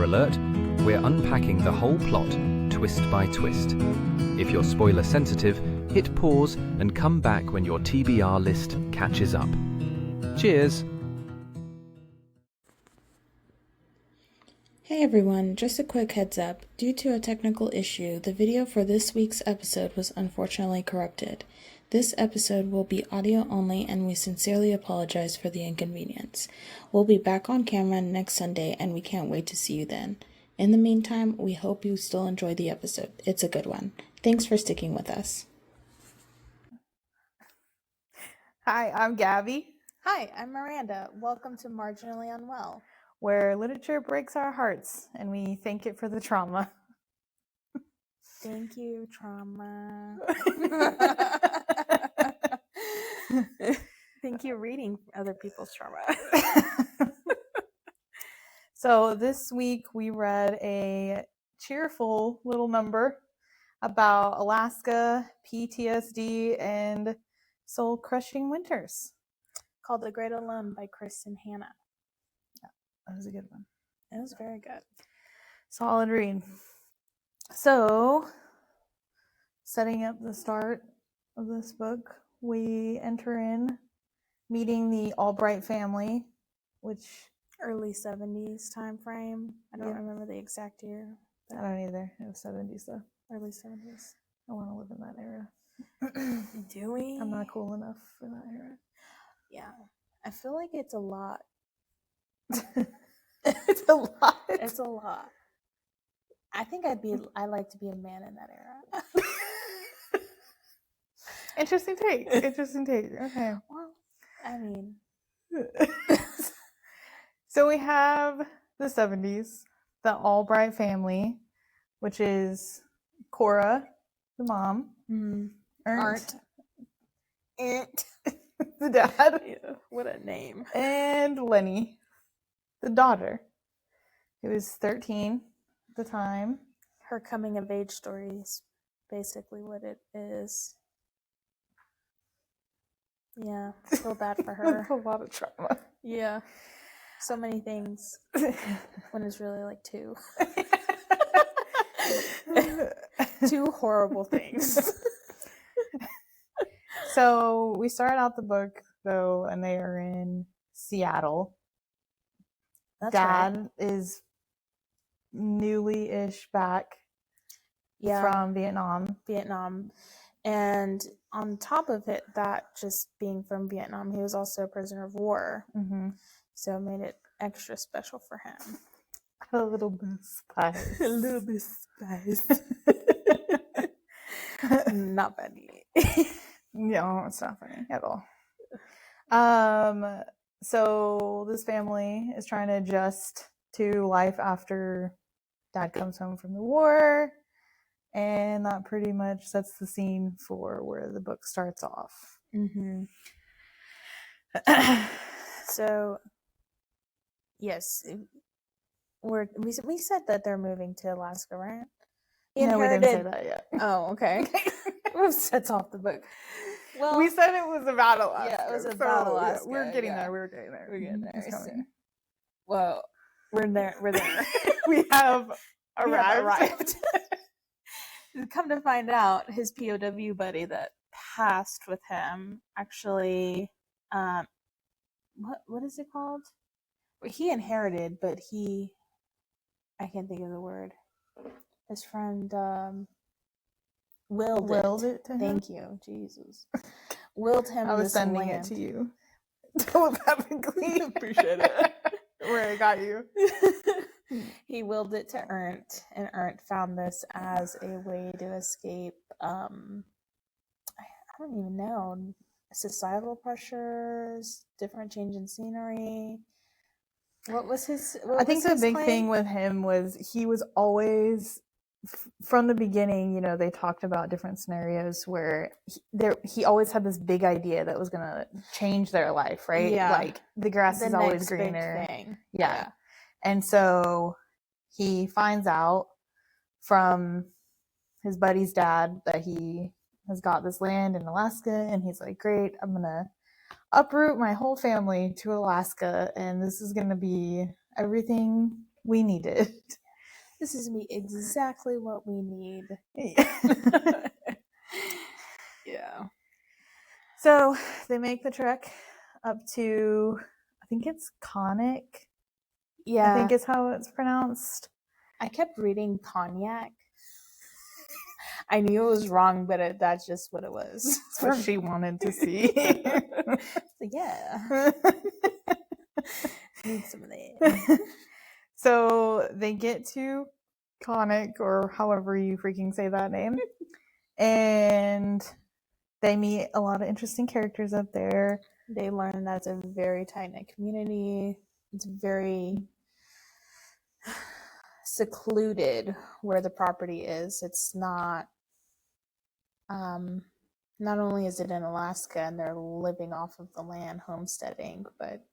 alert, we're unpacking the whole plot, twist by twist. If you're spoiler sensitive, hit pause and come back when your TBR list catches up. Cheers! Hey everyone, just a quick heads up. Due to a technical issue, the video for this week's episode was unfortunately corrupted. This episode will be audio only and we sincerely apologize for the inconvenience. We'll be back on camera next Sunday and we can't wait to see you then. In the meantime, we hope you still enjoy the episode. It's a good one. Thanks for sticking with us. Hi, I'm Gabby, Hi, I'm Miranda. Welcome to Marginally Unwell. where literature breaks our hearts and we thank it for the trauma. Thank you, trauma. Thank you, reading other people's trauma. So this week we read a cheerful little number about Alaska, PTSD, and soul-crushing winters. Called The Great Alone by Kristin Hannah. That was a good one. It was very good. Solid read. So, setting up the start of this book, we enter in meeting the Albright family, which Early 70s time frame. I don't Yeah. remember the exact year. I don't either. It was 70s though. Early 70s. I want to live in that era. Do we? I'm not cool enough for that era. Yeah. I feel like it's a lot. It's a lot. It's a lot. I think I like to be a man in that era. Interesting take. Interesting take. Okay. Well, I mean, So we have the 70s, the Albright family, which is Cora, the mom, Ernst, Aunt. the dad, Yeah, what a name. and Lenny, the daughter, who is 13 at the time. Her coming of age story is basically what it is. Yeah, feel bad for her. That's a lot of trauma. Yeah. So many things when it's really like two. Two horrible things. So we start out the book though, and they are in Seattle. That's Dad right. is newly-ish back Yeah, from Vietnam. And on top of it, that just being from Vietnam, he was also a prisoner of war. Mm-hmm. So it made it extra special for him. A little bit of spice. A little bit spice. Not funny. No, it's not funny at all. So this family is trying to adjust to life after Dad comes home from the war, and that pretty much sets the scene for where the book starts off. Mm-hmm. So, yes, we said that they're moving to Alaska, right? No, we didn't say that yet. Oh, okay. Sets off the book. Well, We said it was about Alaska. Yeah, it was about so, Alaska, we're getting yeah. there. We're getting there. We're getting there. It's coming. well, we're there. We're there. We have We have arrived. Come to find out, his POW buddy that passed with him actually, what is it called? He inherited, but I can't think of the word. His friend willed it to him? Thank you, Jesus. Willed him. I was this sending land. it to you telepathically. Appreciate it. Where I got you. He willed it to Ernst, and Ernst found this as a way to escape. I don't even know, societal pressures, different change in scenery. What was his? I think the big thing with him was he was always, from the beginning, you know, they talked about different scenarios where he always had this big idea that was going to change their life, right? Yeah. Like the grass is always greener. Yeah. And so he finds out from his buddy's dad that he has got this land in Alaska, and he's like, great, I'm going to uproot my whole family to Alaska, and this is going to be everything we needed. This is exactly what we need. Yeah. So they make the trek up to, I think it's Conic. Yeah. I think is how it's pronounced. I kept reading cognac. I knew it was wrong, but that's just what it was. That's what she wanted to see. So, yeah. Need some of that. So they get to Conic, or however you freaking say that name, and they meet a lot of interesting characters up there. They learn that it's a very tight-knit community. It's very secluded where the property is. It's not only is it in Alaska and they're living off of the land homesteading, but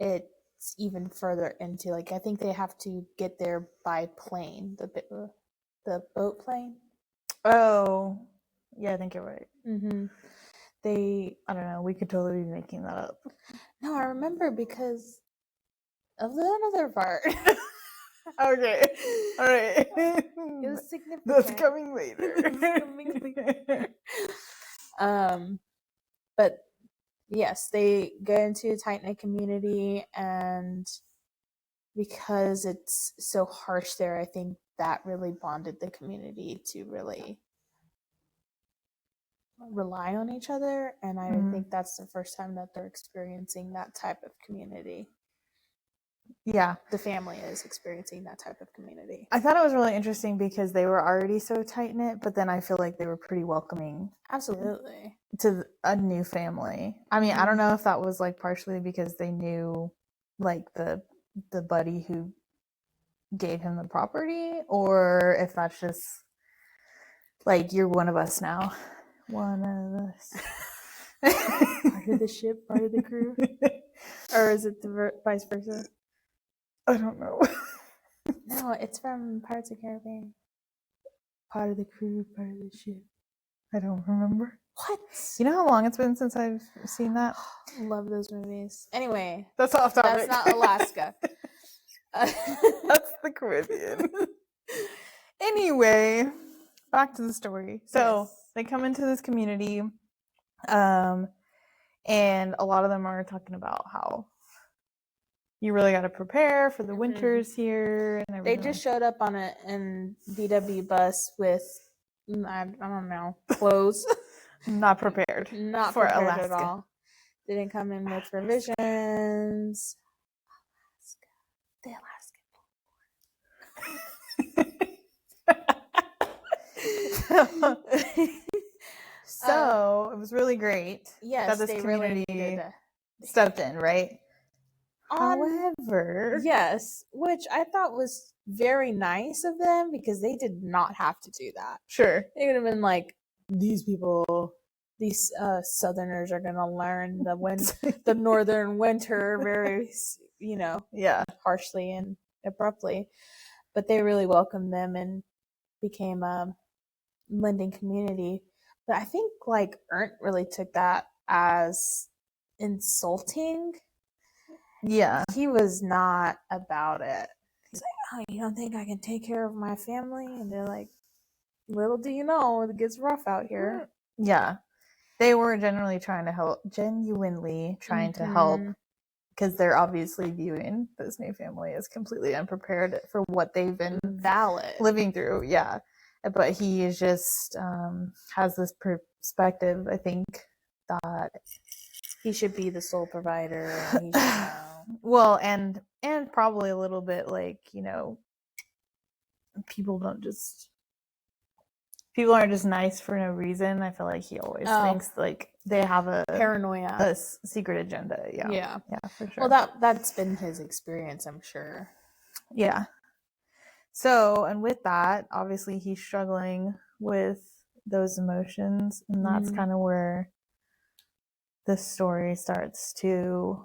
it's even further into, like, I think they have to get there by plane, the boat plane. Oh, yeah, I think you're right. Mm-hmm. I don't know, we could totally be making that up. No, I remember because of the other part. Okay, all right. It was significant. That's coming later. But yes, they go into a tight-knit community, and because it's so harsh there, I think that really bonded the community to really rely on each other, and I think that's the first time that they're experiencing that type of community. Yeah, the family is experiencing that type of community. I thought it was really interesting because they were already so tight-knit, but then I feel like they were pretty welcoming. Absolutely. To a new family. I mean, I don't know if that was like partially because they knew like the buddy who gave him the property, or if that's just like, you're one of us now. One of us. Part of the ship, part of the crew. Or is it the vice versa? I don't know. No, it's from Pirates of the Caribbean. Part of the crew, part of the ship. I don't remember. What? You know how long it's been since I've seen that? Love those movies. Anyway. That's off topic. That's not Alaska. That's the Caribbean. Anyway, back to the story. So they come into this community, and a lot of them are talking about how you really got to prepare for the winters here and everything. They just showed up on an VW bus with, I don't know, clothes. Not prepared. Not for prepared Alaska at all. They didn't come in with provisions. The Alaskan. So it was really great. Yes, that this community really needed stepped in, right? However, yes, which I thought was very nice of them, because they did not have to do that. Sure. They could have been like, these Southerners are going to learn the northern winter very, harshly and abruptly. But they really welcomed them and became a lending community. But I think like Ernst really took that as insulting. Yeah. He was not about it. He's like, oh, you don't think I can take care of my family? And they're like, little do you know, it gets rough out here. Yeah. They were genuinely trying to help, because they're obviously viewing this new family as completely unprepared for what they've been living through. Yeah. But he is just has this perspective, I think, that he should be the sole provider. And he should know. Well, and probably a little bit like, people aren't just nice for no reason. I feel like he always thinks like they have a paranoia, a secret agenda. Yeah, for sure. Well, that's been his experience, I'm sure. Yeah. So, and with that, obviously he's struggling with those emotions, and that's kind of where the story starts to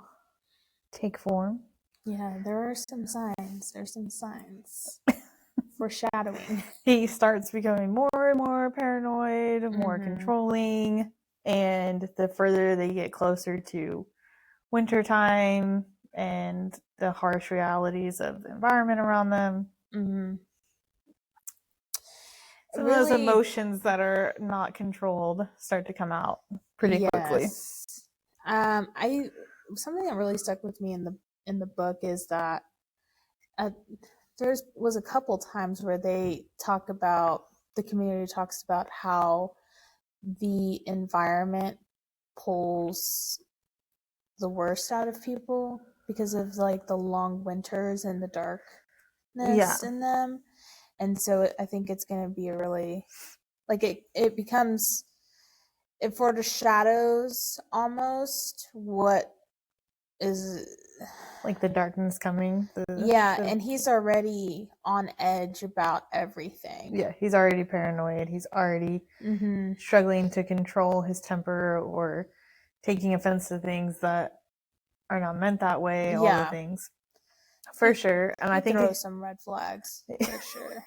take form. Yeah, there are some signs. There's some signs. Foreshadowing. He starts becoming more and more paranoid, more controlling, and the further they get closer to wintertime, and the harsh realities of the environment around them. Mm-hmm. Some of those emotions that are not controlled start to come out pretty quickly. Something that really stuck with me in the book is that there was a couple times where the community talks about how the environment pulls the worst out of people because of like the long winters and the darkness in them. And so I think it's going to be a really, like, it becomes, it foreshadows almost what is like the darkness coming. And he's already on edge about everything. Yeah, he's already paranoid. He's already struggling to control his temper or taking offense to things that are not meant that way. All the things, for sure. And I think throws some red flags for sure.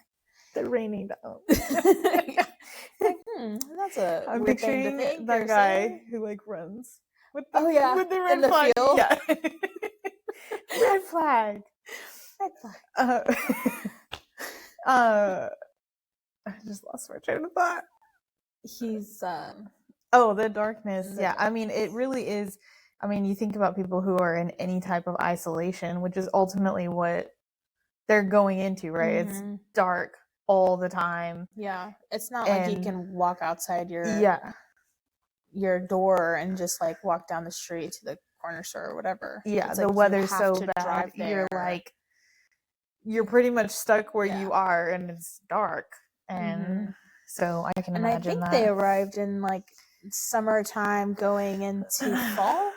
They're raining down. That's a I'm weird picturing thing to think that guy who like runs with the with the red flag. Field. Yeah. Red flag. Red flag. I just lost my train of thought. He's the darkness. I mean, it really is. I mean, you think about people who are in any type of isolation, which is ultimately what they're going into, right? It's dark all the time. Yeah. It's not like you can walk outside your door and just like walk down the street to the corner store or whatever. Yeah, it's the like weather's so bad. You're pretty much stuck where you are, and it's dark. And so I can imagine that. And I think they arrived in like summertime going into fall.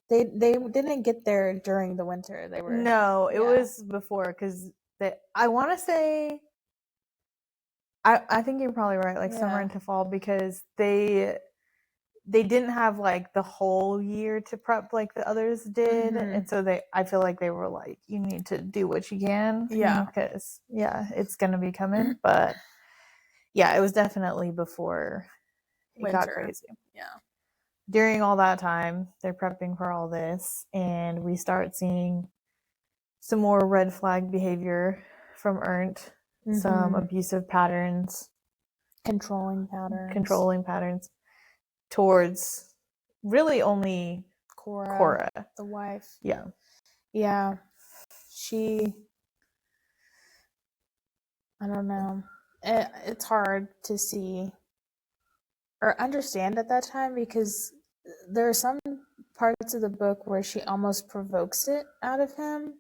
They didn't get there during the winter. They were it was before, because I want to say I think you're probably right, like summer into fall, because they didn't have like the whole year to prep like the others did, and so I feel like they were like, you need to do what you can, because it's gonna be coming. But it was definitely before it got crazy. During all that time, they're prepping for all this, and we start seeing some more red flag behavior from Ernst, some abusive patterns, controlling patterns towards really only Cora, the wife. Yeah. She, I don't know. It's hard to see or understand at that time, because there are some parts of the book where she almost provokes it out of him.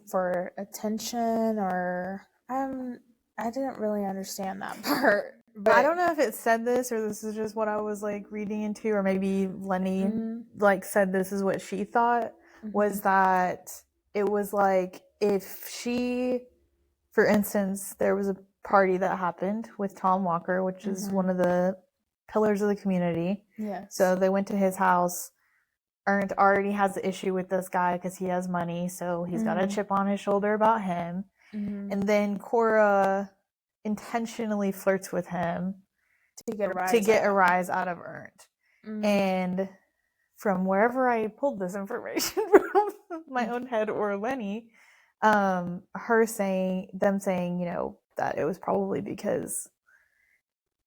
For attention, or I didn't really understand that part. But I don't know if it said this, or this is just what I was like reading into, or maybe Lenny like said this is what she thought, was that it was like, if she, for instance, there was a party that happened with Tom Walker, which is one of the pillars of the community. So they went to his house. Ernst already has the issue with this guy because he has money, so he's got a chip on his shoulder about him. And then Cora intentionally flirts with him to get a rise out of Ernst. And from wherever I pulled this information from, my own head or Lenny, them saying, that it was probably because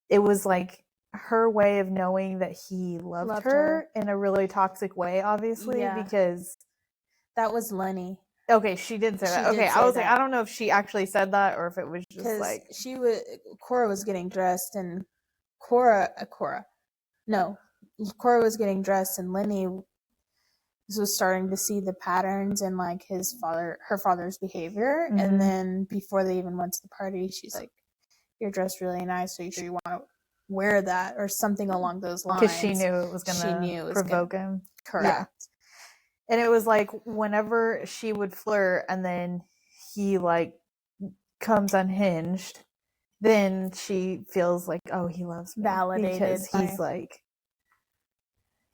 it was like her way of knowing that he loved her in a really toxic way, obviously, because that was Lenny. Okay, she did say that. Okay, I was like, I don't know if she actually said that or if it was just like Cora was getting dressed, and Cora was getting dressed, and Lenny was starting to see the patterns in like her father's behavior. And then before they even went to the party, she's like, "You're dressed really nice. Are you sure you want to wear that?" or something along those lines. Because she knew it was going to provoke him. Correct. Yeah. And it was like, whenever she would flirt and then he like comes unhinged, then she feels like, oh, he loves me. Validated. Because he's like,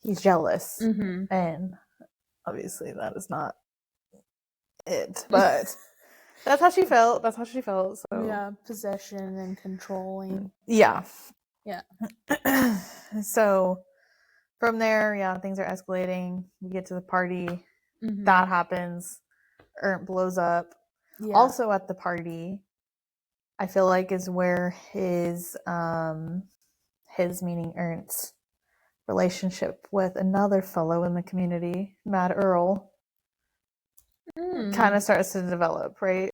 he's jealous. And obviously that is not it. But that's how she felt. So yeah, possession and controlling. Yeah. Yeah. So from there, yeah, things are escalating. We get to the party. Mm-hmm. That happens. Ernst blows up. Yeah. Also at the party, I feel like is where his meaning Ernst's relationship with another fellow in the community, Mad Earl, kind of starts to develop, right?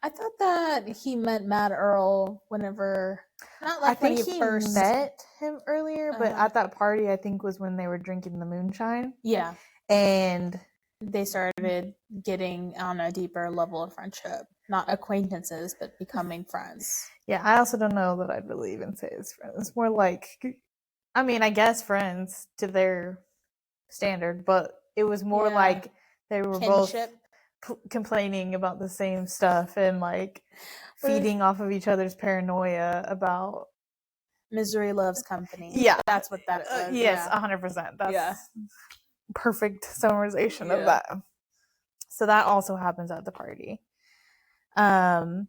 I thought that he met Mad Earl whenever, not like I think when he first met him earlier, but at that party, I think was when they were drinking the moonshine. Yeah. And they started getting on a deeper level of friendship. Not acquaintances, but becoming friends. Yeah, I also don't know that I'd really even say it's friends. It's more like, I mean, I guess friends to their standard, but it was more like they were Kinship. both complaining about the same stuff and like feeding off of each other's paranoia about misery loves company. Yeah, that's what that was. Yes, 100%. That's perfect summarization of that. So that also happens at the party. I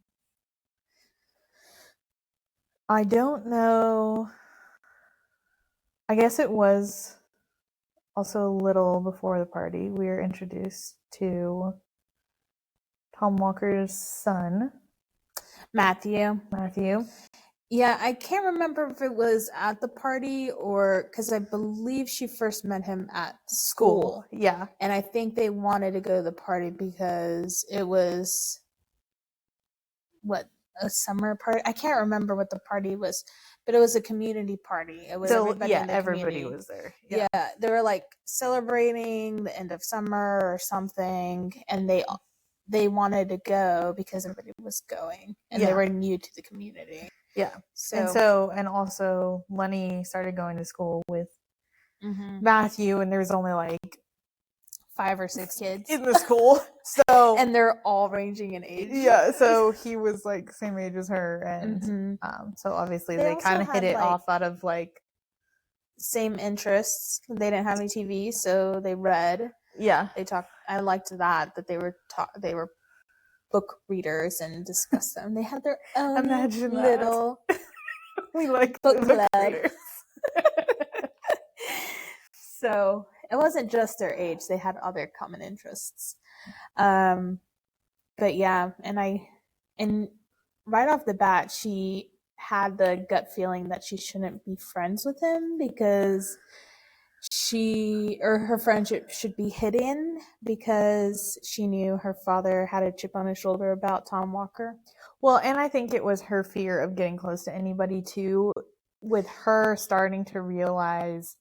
don't know. I guess it was also a little before the party. We were introduced to Tom Walker's son, Matthew. Yeah, I can't remember if it was at the party or because I believe she first met him at school. Yeah. And I think they wanted to go to the party because it was a summer party. I can't remember what the party was, but it was a community party. It was everybody in the everybody community. was there. Yeah, they were like celebrating the end of summer or something, and they wanted to go because everybody was going, and they were new to the community. Yeah. And also Lenny started going to school with Matthew, and there's only like 5 or 6 kids in the school. So and they're all ranging in age. Yeah, so he was like same age as her, and so obviously they kind of hit it off out of like same interests. They didn't have any TV, so they read. Yeah, they talked. I liked that they were book readers and discussed them. They had their own little we like book club. So it wasn't just their age; they had other common interests. But yeah, and right off the bat, she had the gut feeling that she shouldn't be friends with him because her friendship should be hidden because she knew her father had a chip on his shoulder about Tom Walker. Well, and I think it was her fear of getting close to anybody too, with her starting to realize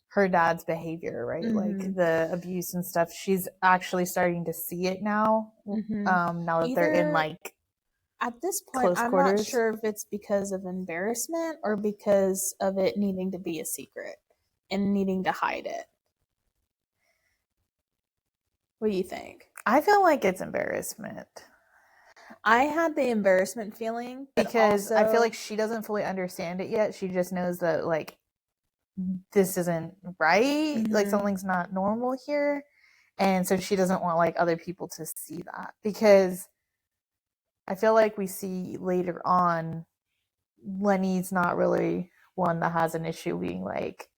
her dad's behavior, right? Like the abuse and stuff. She's actually starting to see it now. Now that they're in like at this point, I'm not sure if it's because of embarrassment or because of it needing to be a secret and needing to hide it. What do you think? I feel like it's embarrassment. I had the embarrassment feeling because I feel like she doesn't fully understand it yet. She just knows that like this isn't right. Like something's not normal here. And so she doesn't want like other people to see that, because I feel like we see later on Lenny's not really one that has an issue being like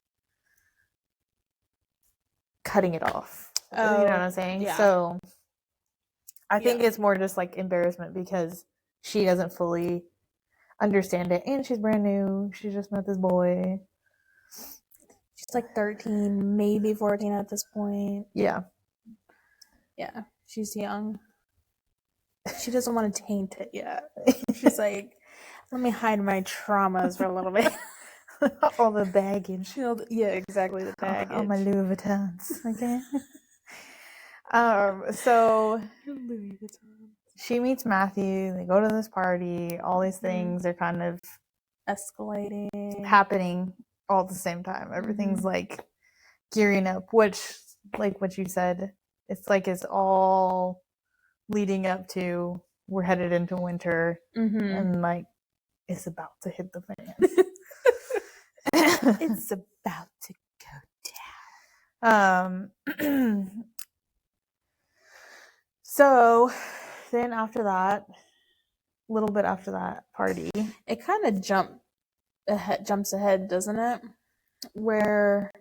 cutting it off. You know what I'm saying? Yeah. So I think it's more just like embarrassment because she doesn't fully understand it, and she's brand new. She just met this boy. She's like 13, maybe 14 at this point. Yeah. Yeah, she's young. She doesn't want to taint it yet. She's like, let me hide my traumas for a little bit. All the baggage. Yeah, exactly, the baggage. All my Louis Vuittons. Okay. So Louis Vuitton. She meets Matthew. They go to this party. All these things are kind of escalating, happening all at the same time. Everything's like gearing up, which, like what you said, it's like it's all leading up to we're headed into winter, and like it's about to hit the fan. It's about to go down. So then after that, a little bit after that party, it kind of jumps ahead, doesn't it? Where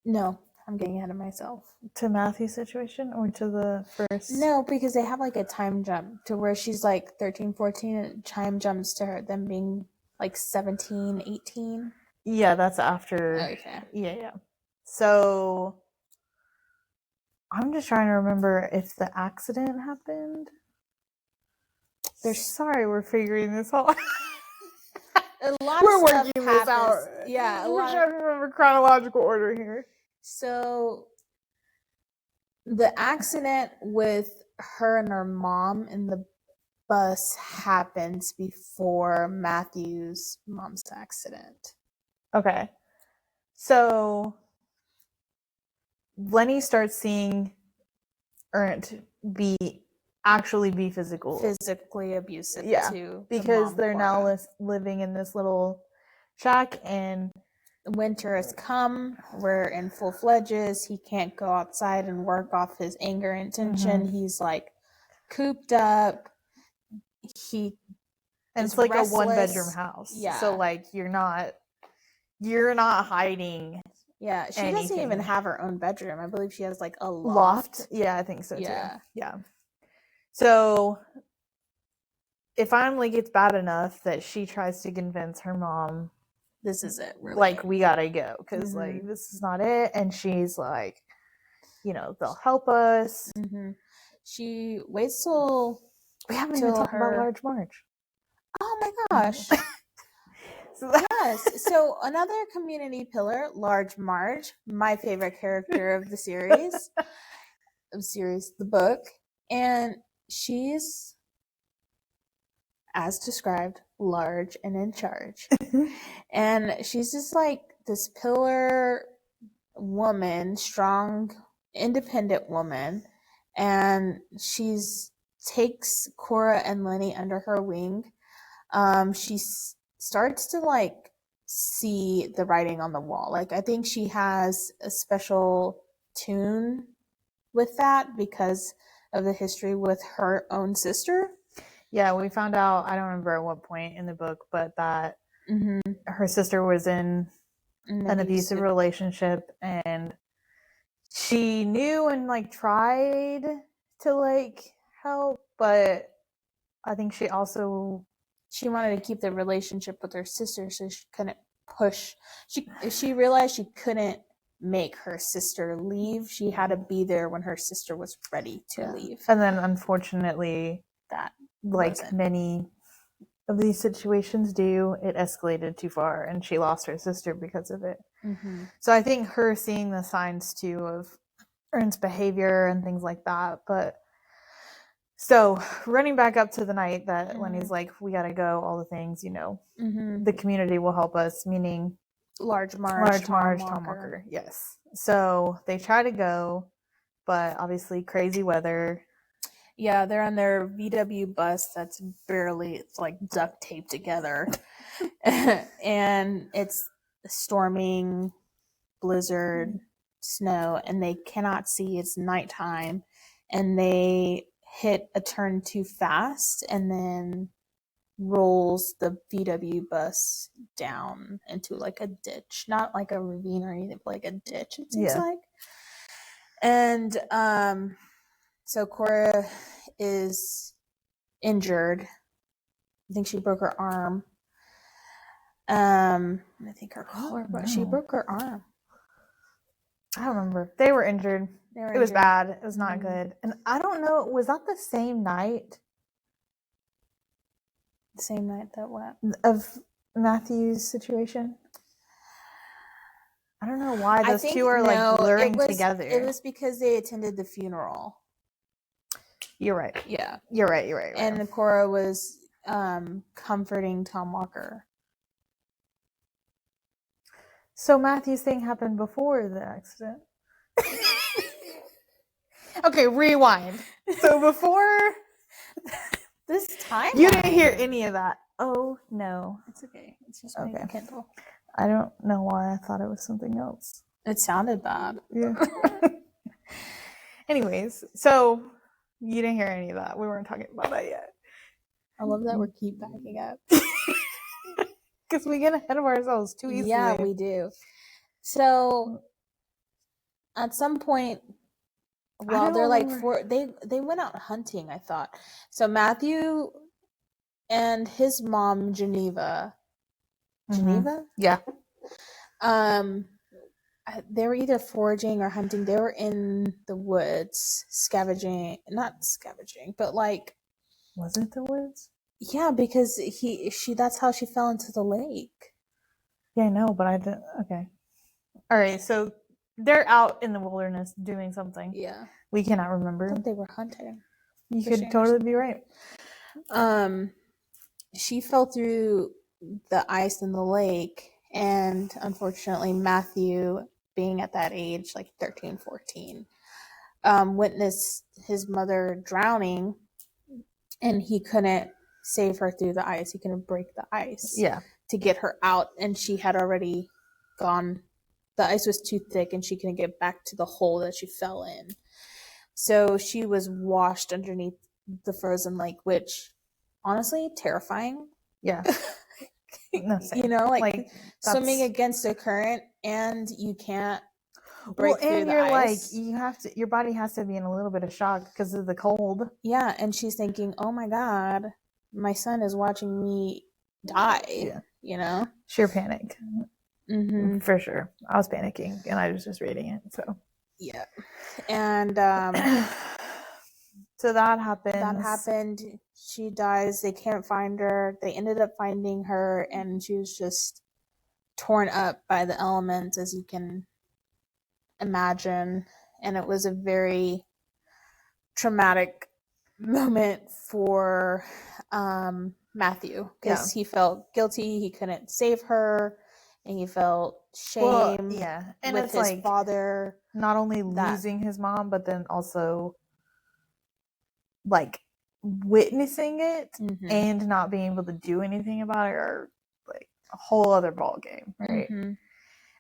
No, I'm getting ahead of myself. To Matthew's situation or to the first? No, because they have like a time jump to where she's like 13, 14, and time jumps to her them being like 17, 18. Yeah, that's after. Okay. Yeah. So I'm just trying to remember if the accident happened. Sorry, we're figuring this all out. We're working this out. Yeah, we're trying to remember chronological order here. So the accident with her and her mom in the bus happens before Matthew's mom's accident. Okay. So Lenny starts seeing Ernst actually be physically abusive to because they're now living in this little shack, and winter has come. We're in full fledges. He can't go outside and work off his anger and tension. He's like cooped up. It's like restless. A 1-bedroom house. Yeah. So like you're not hiding. Yeah, she doesn't even have her own bedroom. I believe she has like a loft. Yeah, I think so too. Yeah. So it finally gets bad enough that she tries to convince her mom, this is it, really. Like, we gotta go, because like this is not it. And she's like, they'll help us. She waits till we haven't even talked about Large Marge. Oh my gosh. Yes. So another community pillar, Large Marge, my favorite character of the series, the book, and she's, as described, large and in charge. And she's just like this pillar woman, strong, independent woman, and she's takes Cora and Lenny under her wing. She starts to like see the writing on the wall. Like I think she has a special tune with that because of the history with her own sister. Yeah, we found out, I don't remember at what point in the book, but that her sister was in an abusive relationship, and she knew and like tried to like help, but I think she wanted to keep the relationship with her sister, so she couldn't push. She realized she couldn't make her sister leave. She had to be there when her sister was ready to leave. And then unfortunately, that like many of these situations do, it escalated too far and she lost her sister because of it. So I think her seeing the signs too of Ernst's behavior and things like that. But so running back up to the night that Lenny's like, we gotta go, all the things, the community will help us, meaning Large Marge, Tom Walker. Yes. So they try to go, but obviously crazy weather. Yeah, they're on their VW bus that's barely, it's like duct taped together. And it's storming, blizzard, snow, and they cannot see. It's nighttime. And they hit a turn too fast and then rolls the VW bus down into like a ditch. Not like a ravine or anything, but like a ditch, it seems like. And so Cora is injured. I think she broke her arm. I think her collar, but she broke her arm. I don't remember. They were injured. It was bad. It was not good. And I don't know, was that the same night? The same night that what? Of Matthew's situation? I don't know why those two are like blurring together. It was because they attended the funeral. You're right. Yeah. You're right. And Cora was comforting Tom Walker. So Matthew's thing happened before the accident. Okay, rewind. So before this time, you didn't hear any of that. Oh no, it's okay. It's just my Kindle. I don't know why I thought it was something else. It sounded bad. Yeah. Anyways, so you didn't hear any of that. We weren't talking about that yet. I love that we keep backing up. Because we get ahead of ourselves too easily. Yeah, we do. So at some point, well, they're like they went out hunting, I thought. So Matthew and his mom, Geneva. Yeah. They were either foraging or hunting. They were in the woods, not scavenging, but like, was it the woods? Yeah, because that's how she fell into the lake. Yeah, I know, but I didn't. Okay. All right, so they're out in the wilderness doing something. Yeah. We cannot remember. I thought they were hunting. You could totally be right. She fell through the ice in the lake, and unfortunately Matthew, being at that age, like 13, 14, witnessed his mother drowning, and he couldn't save her through the ice. He couldn't break the ice to get her out, and she had already gone. The ice was too thick, and she couldn't get back to the hole that she fell in. So she was washed underneath the frozen lake, which, honestly, terrifying. Yeah. You know, like swimming against a current, and you can't break through the ice. Like, your body has to be in a little bit of shock because of the cold. Yeah, and she's thinking, oh my God, my son is watching me die. Yeah. You know? Sheer panic. Mm-hmm. For sure. I was panicking, and I was just reading it, so. Yeah. And so that happens. That happened. She dies. They can't find her. They ended up finding her, and she was just torn up by the elements, as you can imagine. And it was a very traumatic moment for Matthew, because he felt guilty. He couldn't save her, and he felt shame and with it's his like father. Not only losing his mom, but then also like witnessing it and not being able to do anything about it, or like a whole other ball game, right? Mm-hmm.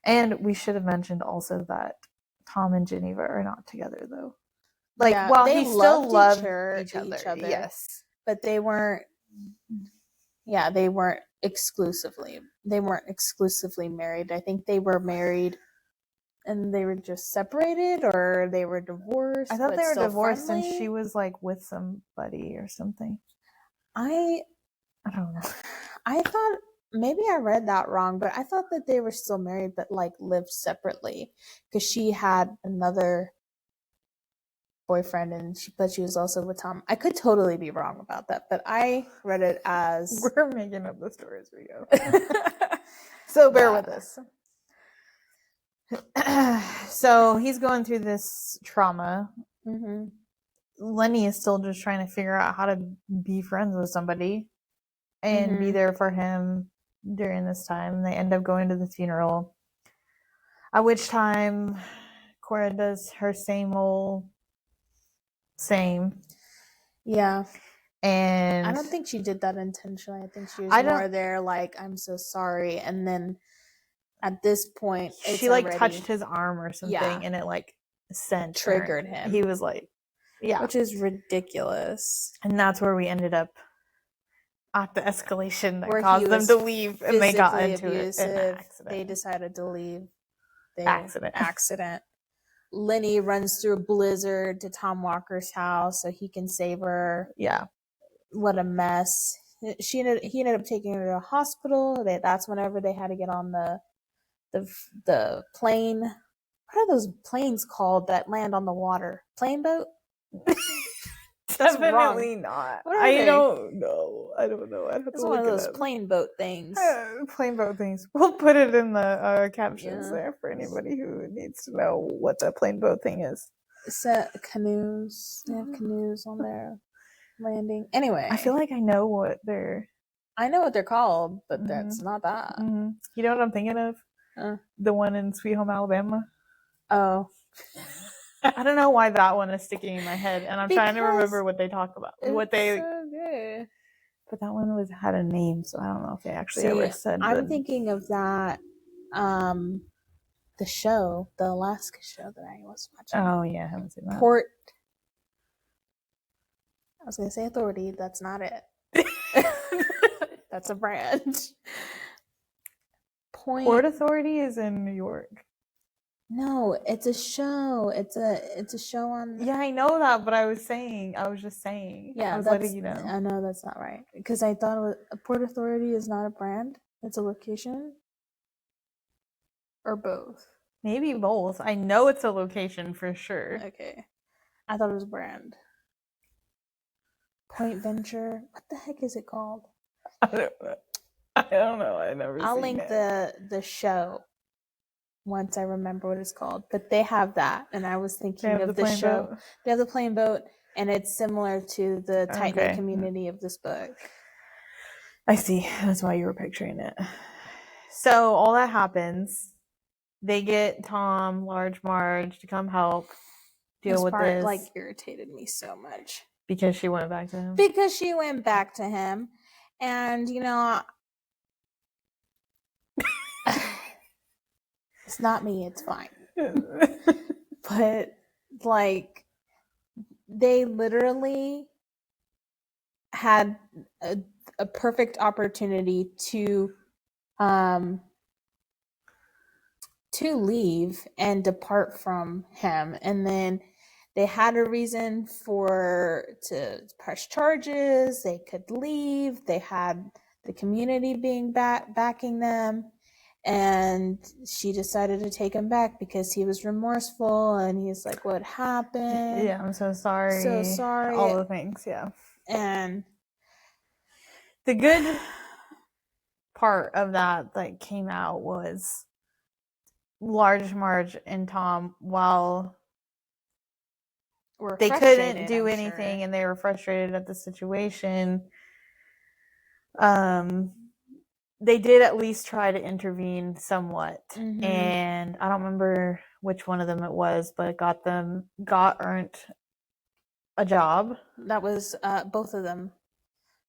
And we should have mentioned also that Tom and Geneva are not together, though. Like, while he still loved each other, yes, but they weren't. Yeah, they weren't exclusively married. I think they were married, and they were just separated, or they were divorced. I thought they were divorced, and she was like with somebody or something. I don't know. I thought maybe I read that wrong, but I thought that they were still married, but like lived separately, because she had another boyfriend, but she was also with Tom. I could totally be wrong about that, but I read it as we're making up the story as we go. So bear with us. So he's going through this trauma. Mm-hmm. Lenny is still just trying to figure out how to be friends with somebody and be there for him during this time. They end up going to the funeral, at which time Cora does her same. Yeah. And I don't think she did that intentionally. I think she was more there like, I'm so sorry. And then at this point, she like touched his arm or something, and it like triggered him. He was like, which is ridiculous. And that's where we ended up at the escalation that caused them to leave, and they got into it in an accident. They decided to leave. Accident. Lenny runs through a blizzard to Tom Walker's house so he can save her. Yeah. What a mess. He ended up taking her to a hospital. That's whenever they had to get on the plane. What are those planes called that land on the water? Plane boat? Definitely not. I don't know. It's one of those plane boat things. Plane boat things. We'll put it in the captions there for anybody who needs to know what the plane boat thing is. Canoes. They have canoes on their landing. Anyway, I feel like I know what they're called, but that's not that. Mm-hmm. You know what I'm thinking of? The one in Sweet Home Alabama. Oh. I don't know why that one is sticking in my head, and I'm trying to remember what they talk about. So good. But that one had a name, so I don't know if they actually ever said. I'm thinking of that, the show, the Alaska show that I was watching. Oh yeah, I haven't seen that. Port. I was gonna say Authority. That's not it. That's a brand. Port Authority is in New York. No, it's a show. It's a show on. Yeah, I know that, but I was just saying. Yeah, I was letting you know. I know that's not right because I thought a Port Authority is not a brand. It's a location. Or both. Maybe both. I know it's a location for sure. Okay. I thought it was a brand. Point Venture. What the heck is it called? I don't know. I never. I'll link the show once I remember what it's called. But they have that, and I was thinking of the show. Boat. They have the plane boat, and it's similar to the tight-knit community of this book. I see. That's why you were picturing it. So all that happens. They get Tom, Large Marge to come help deal with this. Like irritated me so much. Because she went back to him? Because she went back to him. And, it's not me, it's fine. But, like, they literally had a perfect opportunity to leave and depart from him, and then they had a reason to press charges. They could leave. They had the community being backing them, and she decided to take him back because he was remorseful, and he's like, "What happened? Yeah, I'm so sorry. So sorry. All the things, yeah." And the good part of that came out was Large Marge and Tom, while they couldn't do anything and they were frustrated at the situation, they did at least try to intervene somewhat. Mm-hmm. And I don't remember which one of them it was, but earned a job. That was both of them.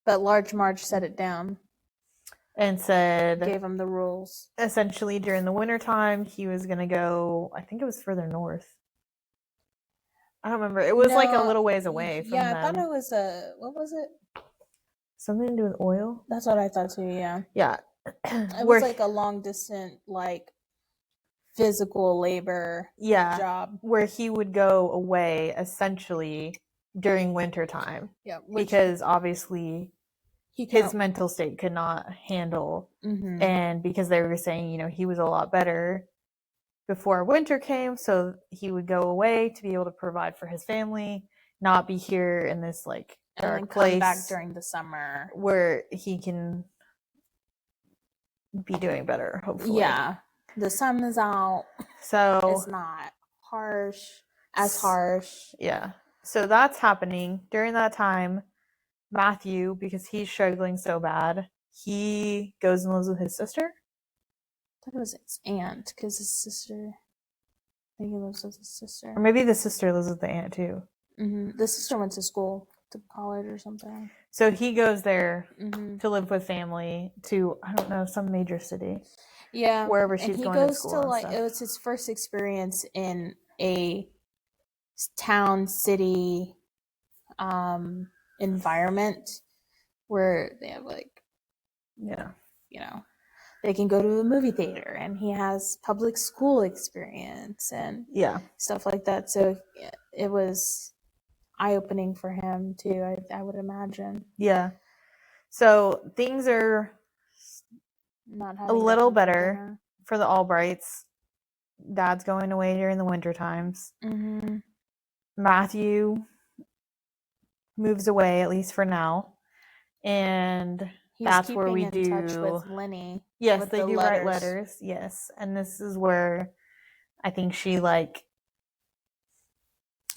But Large Marge set it down. And gave him the rules. Essentially, during the wintertime, he was going to go, I think it was further north. I don't remember. It was a little ways away from them. Yeah, I thought it was what was it? Something to do with oil? That's what I thought too, yeah. Yeah. It was a long distance, physical labor job. Where he would go away, essentially, during wintertime. Yeah. Because obviously his mental state could not handle. Mm-hmm. And because they were saying, he was a lot better before winter came, so he would go away to be able to provide for his family, not be here in this dark place. Come back during the summer where he can be doing better, hopefully. Yeah. The sun is out. So it's not harsh. Yeah. So that's happening. During that time, Matthew, because he's struggling so bad, he goes and lives with his sister. I thought it was his aunt, because his sister, I think he lives with his sister. Or maybe the sister lives with the aunt too. Mm-hmm. The sister went to school, to college or something. So he goes there to live with family to, I don't know, some major city. Yeah. Wherever she's going to school. It was his first experience in a town, city, environment where they have they can go to a movie theater, and he has public school experience and stuff like that. So it was eye-opening for him too, I would imagine. Yeah. So things are not a little better for the Albrights. Dad's going away during the winter times. Mm-hmm. Matthew moves away, at least for now, and that's where we do touch with Lenny. Yes, they do write letters. Yes, and this is where I think she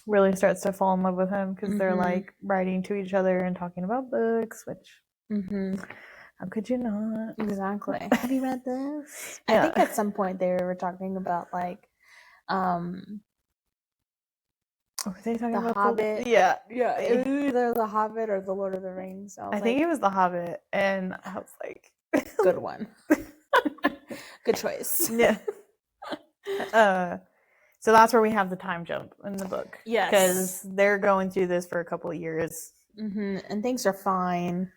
really starts to fall in love with him, because they're writing to each other and talking about books, which how could you not? Exactly. Have you read this? Yeah. I think at some point they were talking about were they talking the about Hobbit? Yeah. It was either the Hobbit or the Lord of the Rings. I think it was the Hobbit, and I was like, good one. Good choice. Yeah. So that's where we have the time jump in the book. Yes. Because they're going through this for a couple of years. Mm-hmm. And things are fine.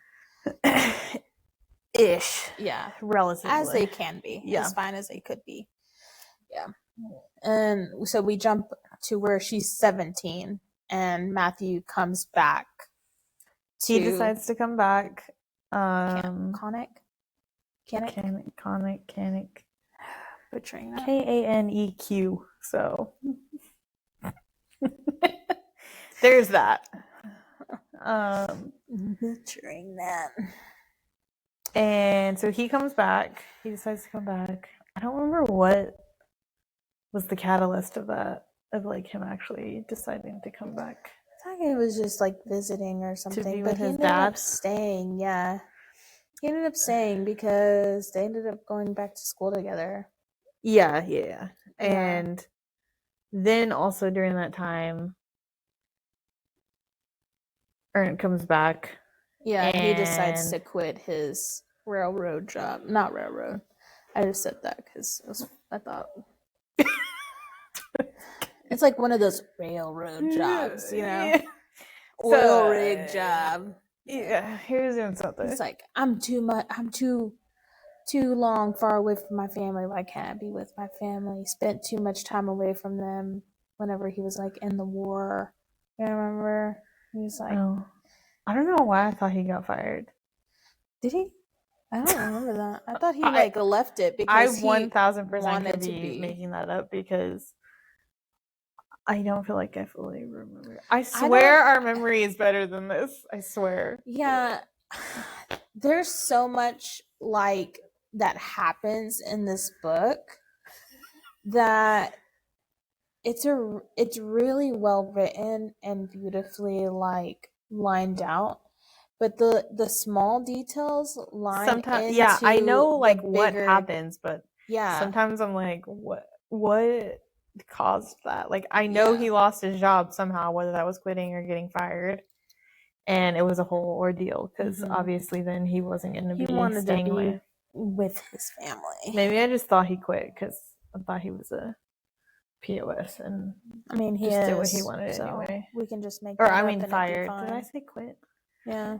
Ish. Yeah. Relatively. As they can be. Yeah. As fine as they could be. Yeah. And so we jump to where she's 17 and Matthew comes back. He decides to come back. Canic. Butchering that. Kaneq. So there's that. Butchering that. And so he comes back. He decides to come back. I don't remember what was the catalyst of that, of like him actually deciding to come back. I think it was just like visiting or something. To be but with he his ended dad? up staying, yeah. He ended up staying because they ended up going back to school together. Yeah. And then also during that time, Ernst comes back. Yeah, he decides to quit his railroad job. Not railroad. I just said that because I thought it's like one of those railroad jobs, you know, oil rig job. Yeah, he was doing something. It's like I'm too long far away from my family. Why can't I be with my family? Spent too much time away from them. Whenever he was like in the war, you remember? He was like, oh, I don't know why I thought he got fired. Did he? I don't remember that. I thought he left it because I 1000% wanted could to be be making that up because I don't feel like I fully remember. I swear our memory is better than this. I swear. Yeah, there's so much like that happens in this book that it's really well written and beautifully like lined out. But the small details line sometimes, into yeah, I know like the what bigger, happens, but yeah, sometimes I'm like, what caused that? Like, I know he lost his job somehow, whether that was quitting or getting fired, and it was a whole ordeal because obviously then he wasn't going to be staying away with his family. Maybe I just thought he quit because I thought he was a POS, and I mean, he just is, did what he wanted so anyway. we can just make Or that I up mean, and fired. it'd be Did fine. I say quit? Yeah.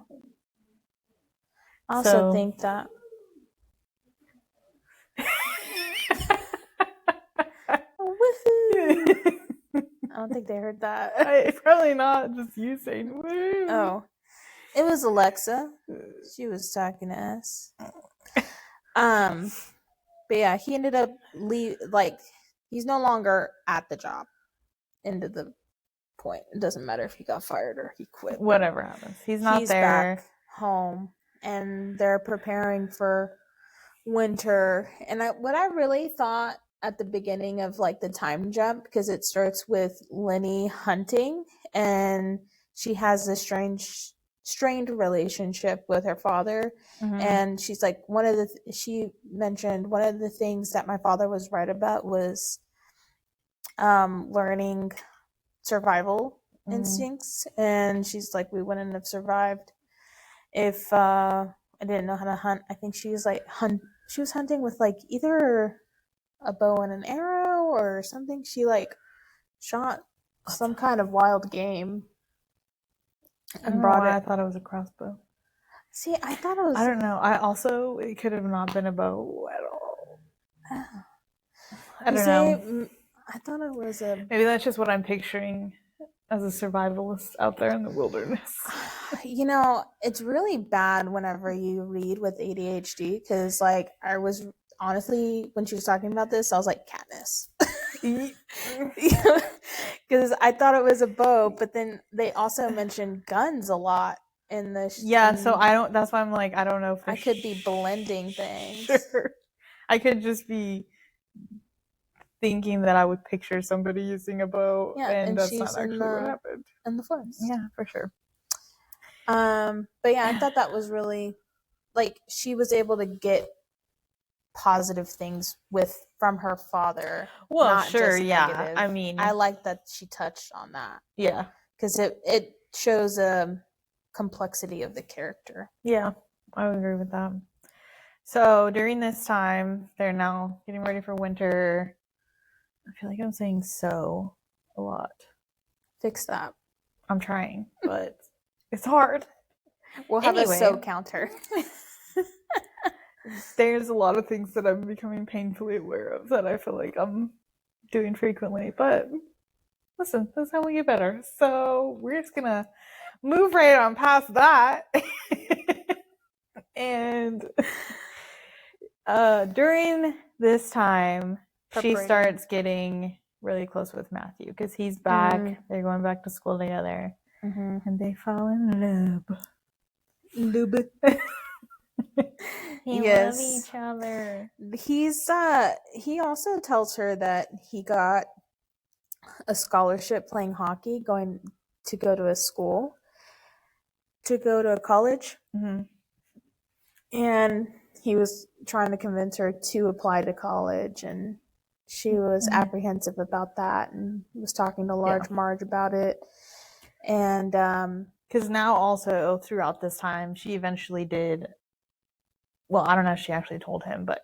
I also think that. Woohoo! I don't think they heard that. Probably not. Just you saying woo. Oh, it was Alexa. She was talking to us. But yeah, he ended up he's no longer at the job. End of the point. It doesn't matter if he got fired or he quit. Whatever happens, he's not there. Back home, and they're preparing for winter. And what I really thought at the beginning of like the time jump, because it starts with Lenny hunting, and she has this strained relationship with her father. And she's like, she mentioned one of the things that my father was right about was learning survival instincts. And she's like, we wouldn't have survived if I didn't know how to hunt. I think she was like she was hunting with like either a bow and an arrow or something. She like shot some kind of wild game and brought it. I thought it was a crossbow. See, I thought it was. I don't know. It could have not been a bow at all. I don't know. I thought it was Maybe that's just what I'm picturing as a survivalist out there in the wilderness. You know, it's really bad whenever you read with ADHD, because like I was honestly, when she was talking about this, I was like, Katniss. Because I thought it was a bow, but then they also mentioned guns a lot in the so I don't, that's why I'm like, I don't know if I could be blending things. Sure. I could just be thinking that I would picture somebody using a bow, and that's not actually what happened. In the forest. Yeah, for sure. But yeah, I thought that was really, like, she was able to get positive things from her father. Well, not sure, just yeah. negative. I mean, I like that she touched on that. Yeah. Because it shows a complexity of the character. Yeah, I would agree with that. So during this time, they're now getting ready for winter. I feel like I'm saying so a lot. Fix that. I'm trying, but it's hard. We'll have a so counter. There's a lot of things that I'm becoming painfully aware of that I feel like I'm doing frequently. But listen, that's how we get better. So we're just gonna move right on past that. And during this time, she starts getting really close with Matthew because he's back. They're going back to school together, and they fall in love. Yes. Love each other. He also tells her that he got a scholarship playing hockey, going to go to a school, to go to a college, and he was trying to convince her to apply to college, and she was apprehensive about that and was talking to Large Marge about it. And because now also throughout this time, she eventually did. Well, I don't know if she actually told him, but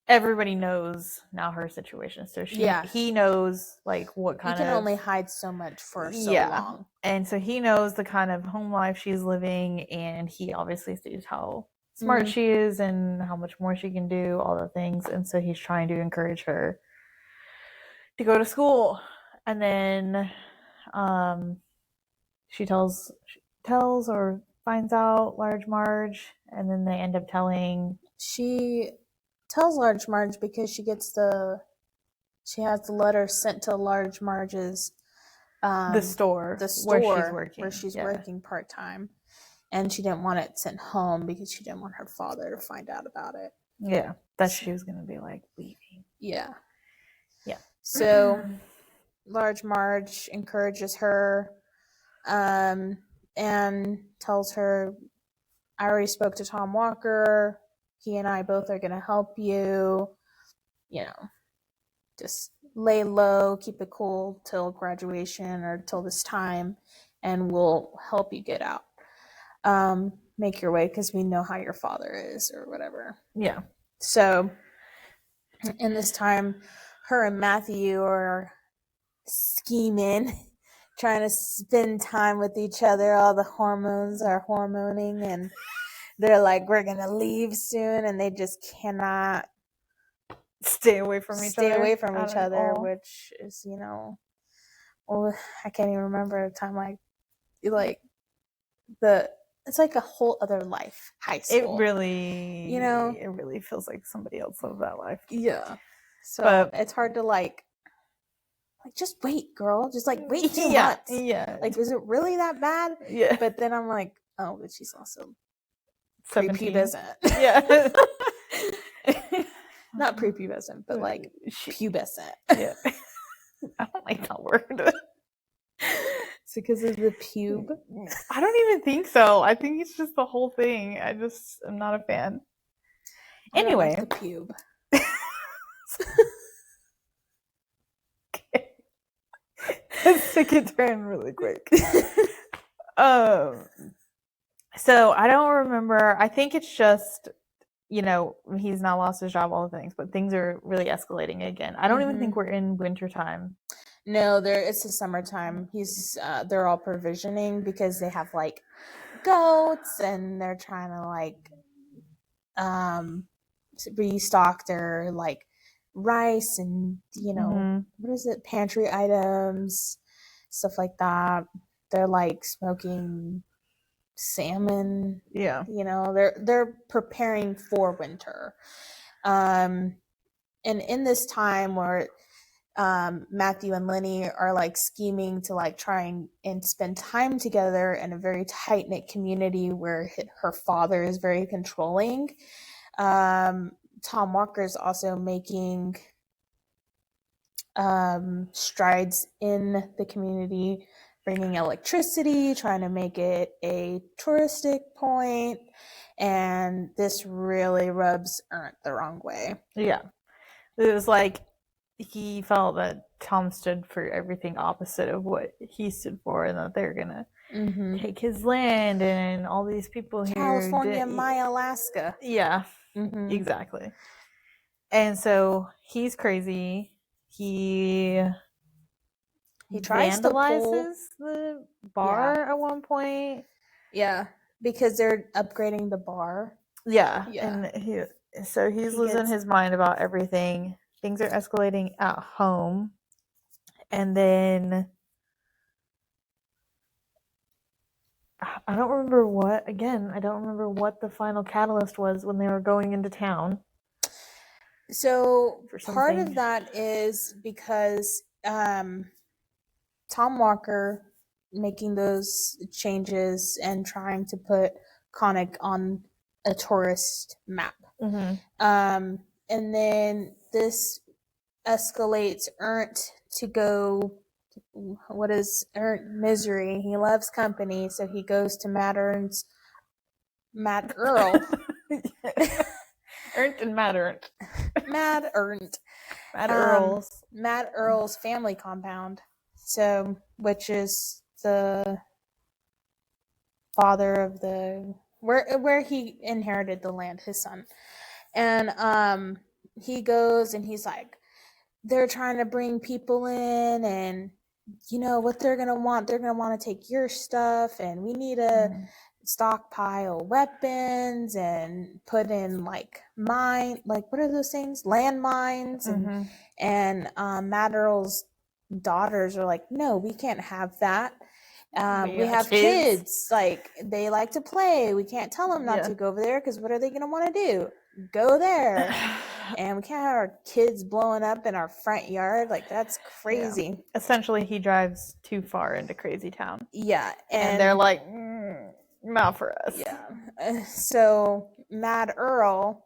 everybody knows now her situation. So he knows like what kind of. He can only hide so much for so long, and so he knows the kind of home life she's living, and he obviously sees how smart she is and how much more she can do, all the things, and so he's trying to encourage her to go to school. And then she tells or finds out Large Marge, and then they end up telling. She tells Large Marge because she has the letter sent to Large Marge's the store where she's working part-time, and she didn't want it sent home because she didn't want her father to find out about it. She was gonna be like leaving. So Large Marge encourages her and tells her, I already spoke to Tom Walker. He and I both are going to help you. Just lay low, keep it cool till graduation or till this time, and we'll help you get out. Make your way because we know how your father is or whatever. So in this time, her and Matthew are scheming, trying to spend time with each other. All the hormones are hormoning, and they're like, we're going to leave soon, and they just cannot stay away from each other, which is, well, I can't even remember a time it's like a whole other life. High school. It really feels like somebody else lived that life. So it's hard to just wait, girl. Just wait 2 months. Is it really that bad? But then I'm like, oh, but she's also 17. Prepubescent. Not prepubescent, but pubescent. I don't like that word. It's because of the pube. I don't even think so. I think it's just the whole thing. I'm not a fan. Anyway, the pube. Okay. Let's take a turn really quick. So I don't remember. I think it's just, he's not lost his job, all the things, but things are really escalating again. I don't even think we're in wintertime. No, it's the summertime. They're all provisioning because they have goats, and they're trying to restock their rice and what is it, pantry items, stuff like that. They're smoking salmon. They're preparing for winter. And in this time where Matthew and Lenny are scheming to try and spend time together in a very tight-knit community where her father is very controlling, Tom Walker is also making strides in the community, bringing electricity, trying to make it a touristic point, and this really rubs Ernst the wrong way. It was he felt that Tom stood for everything opposite of what he stood for, and that they're gonna take his land and all these people here. California, my Alaska. Exactly. And so he's crazy. He tries vandalizes the bar at one point. Because they're upgrading the bar. And he's losing his mind about everything. things are escalating at home. And then I don't remember what the final catalyst was when they were going into town. So part of that is because Tom Walker making those changes and trying to put Connick on a tourist map. And then this escalates Ernst to go. What is Ernst? Misery. He loves company, so he goes to Mad Earl. Ernst and Mad Ernst. Mad Ernst. Mad Earl's family compound. So, which is the father of the where he inherited the land, his son. And he goes and he's like, they're trying to bring people in, and you know what they're gonna want? They're gonna want to take your stuff, and we need to stockpile weapons and put in like what are those things? Landmines. And Mad Earl's daughters are like, no, we can't have that. We have kids. Like, they like to play. We can't tell them not to go over there, because what are they going to want to do? Go there. And we can't have our kids blowing up in our front yard. Like, that's crazy. Yeah. Essentially, he drives too far into Crazy Town. Yeah. And they're like, not for us. Yeah. So Mad Earl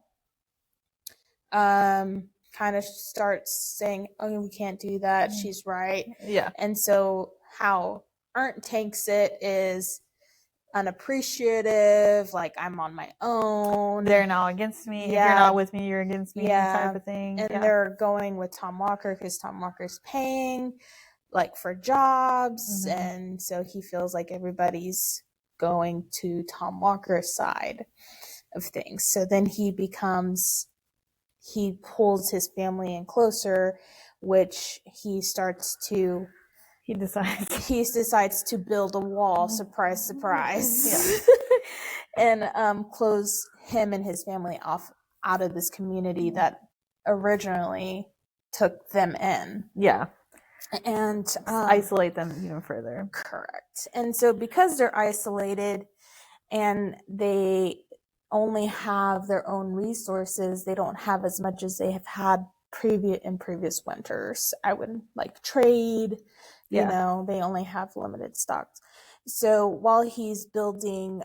kind of starts saying, oh, we can't do that. She's right. Yeah. And so how Ernst takes it is unappreciative, like, I'm on my own. They're now against me. Yeah. If you're not with me, you're against me, type of thing. And they're going with Tom Walker because Tom Walker's paying, like, for jobs. And so he feels like everybody's going to Tom Walker's side of things. So then he pulls his family in closer, which he decides to build a wall. Surprise, surprise. And close him and his family off out of this community that originally took them in. Yeah. And isolate them even further. Correct. And so because they're isolated and they only have their own resources, they don't have as much as they have had in previous winters. I would like trade, you know, they only have limited stocks. So while he's building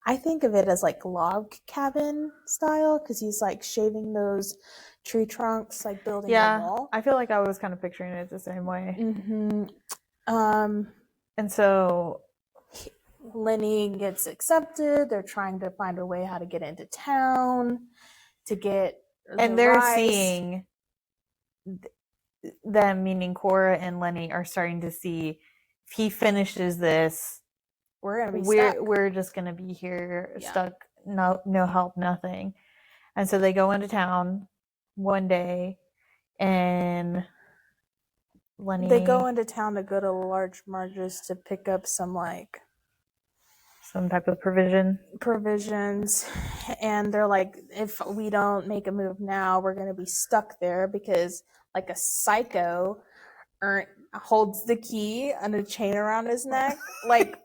I think of it as like log cabin style, because he's like shaving those tree trunks, like building a wall. I feel like I was kind of picturing it the same way. And so Lenny gets accepted. They're trying to find a way how to get into town to get they're seeing them, meaning Cora and Lenny, are starting to see, if he finishes this, we're just gonna be here stuck, no help, nothing. And so they go into town one day, and they go into town to go to Large Marge's to pick up some type of provisions, and they're like, if we don't make a move now, we're gonna be stuck there, because like a psycho holds the key and a chain around his neck. Like,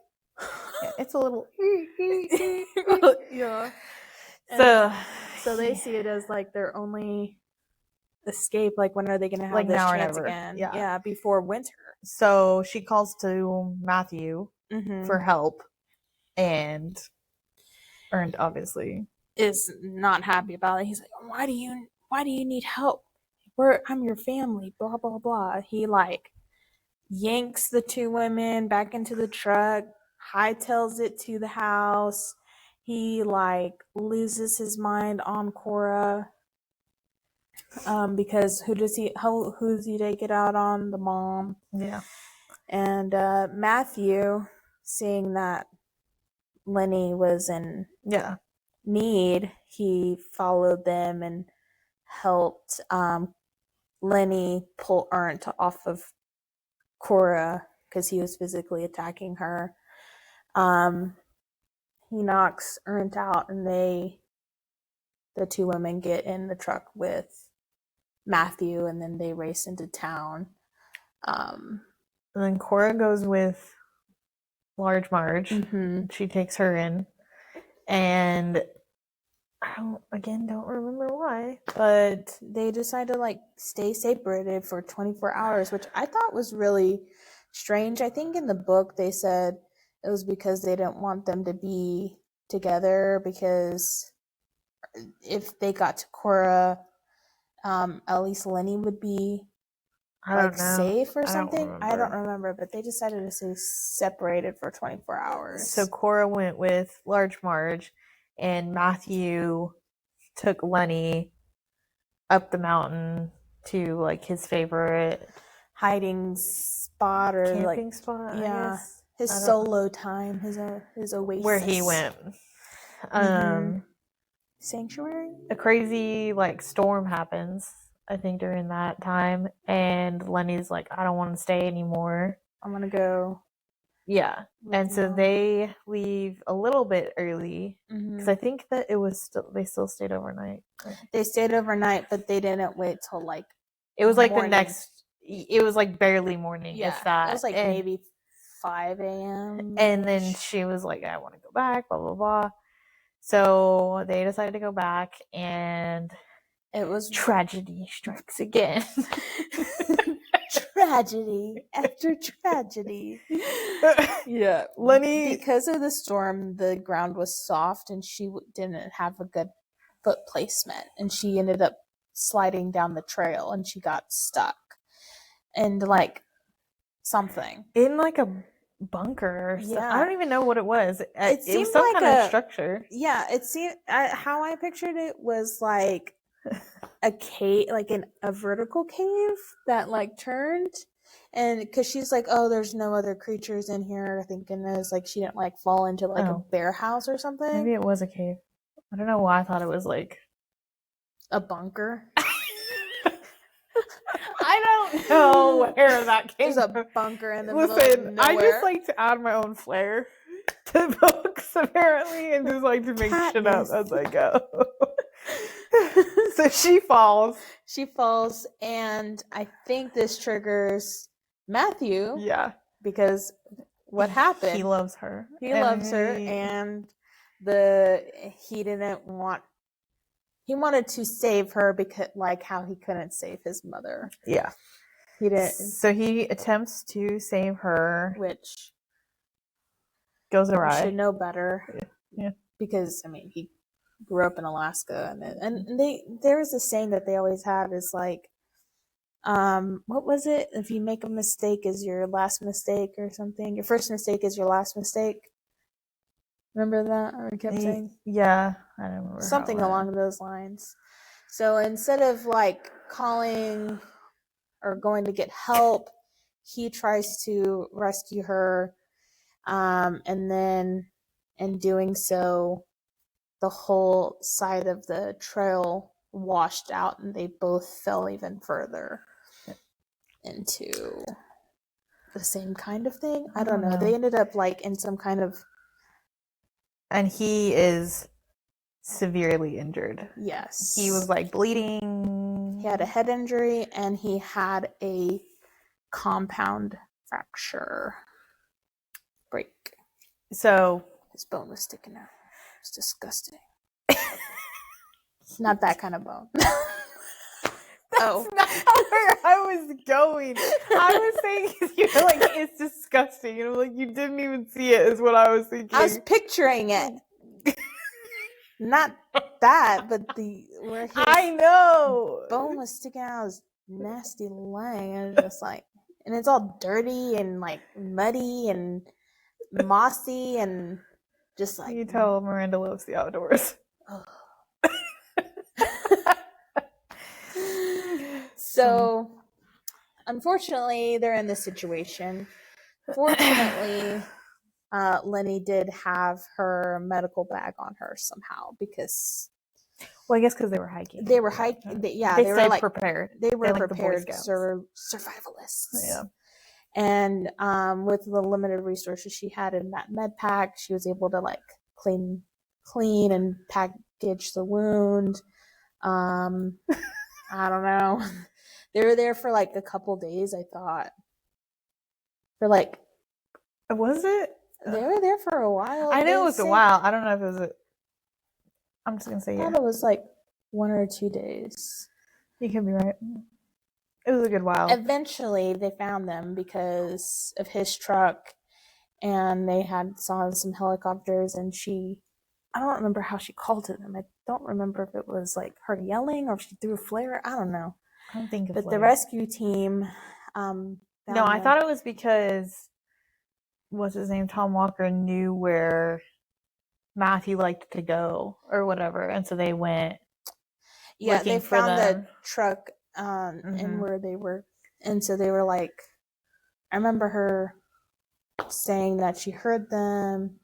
it's a little so they see it as like their only escape. Like, when are they gonna have like this now chance or never again? Before winter. So she calls to Matthew for help, and Ernst obviously is not happy about it. He's like, why do you need help? I'm your family, blah blah blah. He like yanks the two women back into the truck, hightails it to the house. He like loses his mind on Cora, because who does he take it out on? The mom. Yeah. And Matthew, seeing that Lenny was in need, he followed them and helped Lenny pull Ernst off of Cora because he was physically attacking her. He knocks Ernst out, and they the two women get in the truck with Matthew, and then they race into town. And then Cora goes with Large Marge. Mm-hmm. She takes her in. And I don't remember why, but they decide to like stay separated for 24 hours, which I thought was really strange. I think in the book they said it was because they didn't want them to be together, because if they got to Cora, at least Lenny would be safe or something. I don't remember, but they decided to stay separated for 24 hours. So Cora went with Large Marge, and Matthew took Lenny up the mountain to like his favorite hiding spot or camping spot. Yeah, his solo time, his oasis where he went. Sanctuary. A crazy like storm happens, I think, during that time, and Lenny's like, I don't want to stay anymore. I'm gonna go. Yeah, and so they leave a little bit early because I think that they still stayed overnight. They stayed overnight, but they didn't wait till like it was like morning. It was like barely morning. Yeah, if that. It was like maybe 5 a.m. And then she was like, I want to go back, blah blah blah. So they decided to go back, and it was tragedy strikes again. Tragedy after tragedy. Yeah, Lenny. Because of the storm, the ground was soft, and she didn't have a good foot placement, and she ended up sliding down the trail, and she got stuck, and like something in like a bunker. Or yeah, I don't even know what it was. It was some like kind of structure. Yeah, it seemed. How I pictured it was like a cave, like a vertical cave that like turned, and because she's like, oh, there's no other creatures in here, thinking it was like she didn't like fall into like a bear house or something. Maybe it was a cave. I don't know why I thought it was like a bunker. I don't know where that came from. There's a bunker in the middle of nowhere. I just like to add my own flair to books apparently, and just like to make shit up as I go. So she falls, and I think this triggers Matthew. Yeah, because what happened? He loves her. And he wanted to save her, because like how he couldn't save his mother. Yeah, he didn't. So he attempts to save her, which goes awry. Should know better. Yeah, because I mean he grew up in Alaska, and there was a saying that they always had is like, what was it? If you make a mistake is your last mistake or something. Your first mistake is your last mistake. Remember that? Or kept saying? Yeah, I don't remember. Something along those lines. So instead of like calling or going to get help, he tries to rescue her. And then in doing so, the whole side of the trail washed out, and they both fell even further into the same kind of thing. I don't know. They ended up like in some kind of... And he is severely injured. Yes. He was like bleeding. He had a head injury, and he had a compound fracture break. So his bone was sticking out. It's disgusting. Not that kind of bone. That's not where I was going. I was saying, you were like, it's disgusting. And I'm like, you didn't even see it, is what I was thinking. I was picturing it. Not that, but where his I know bone was sticking out his nasty leg. And just like, and it's all dirty and like muddy and mossy and just like... You tell Miranda loves the outdoors. So, unfortunately, they're in this situation. Fortunately, Lenny did have her medical bag on her somehow, because... Well, I guess because they were hiking. They were hiking. They were like prepared. They were like prepared survivalists. Yeah. And with the limited resources she had in that med pack, she was able to like clean and gauge the wound. I don't know. They were there for like a couple days, I thought. For like, was it? They were there for a while. I know it was a while. I don't know if it was I'm just gonna say I thought it was like 1 or 2 days. You could be right. It was a good while. Eventually, they found them because of his truck, and they saw some helicopters, and I don't remember how she called to them. I don't remember if it was like her yelling or if she threw a flare. I don't know. I don't think But the rescue team No, I thought it was because what's his name? Tom Walker knew where Matthew liked to go or whatever, and so they went. Yeah, they found the truck and where they were, and so they were like, I remember her saying that she heard them.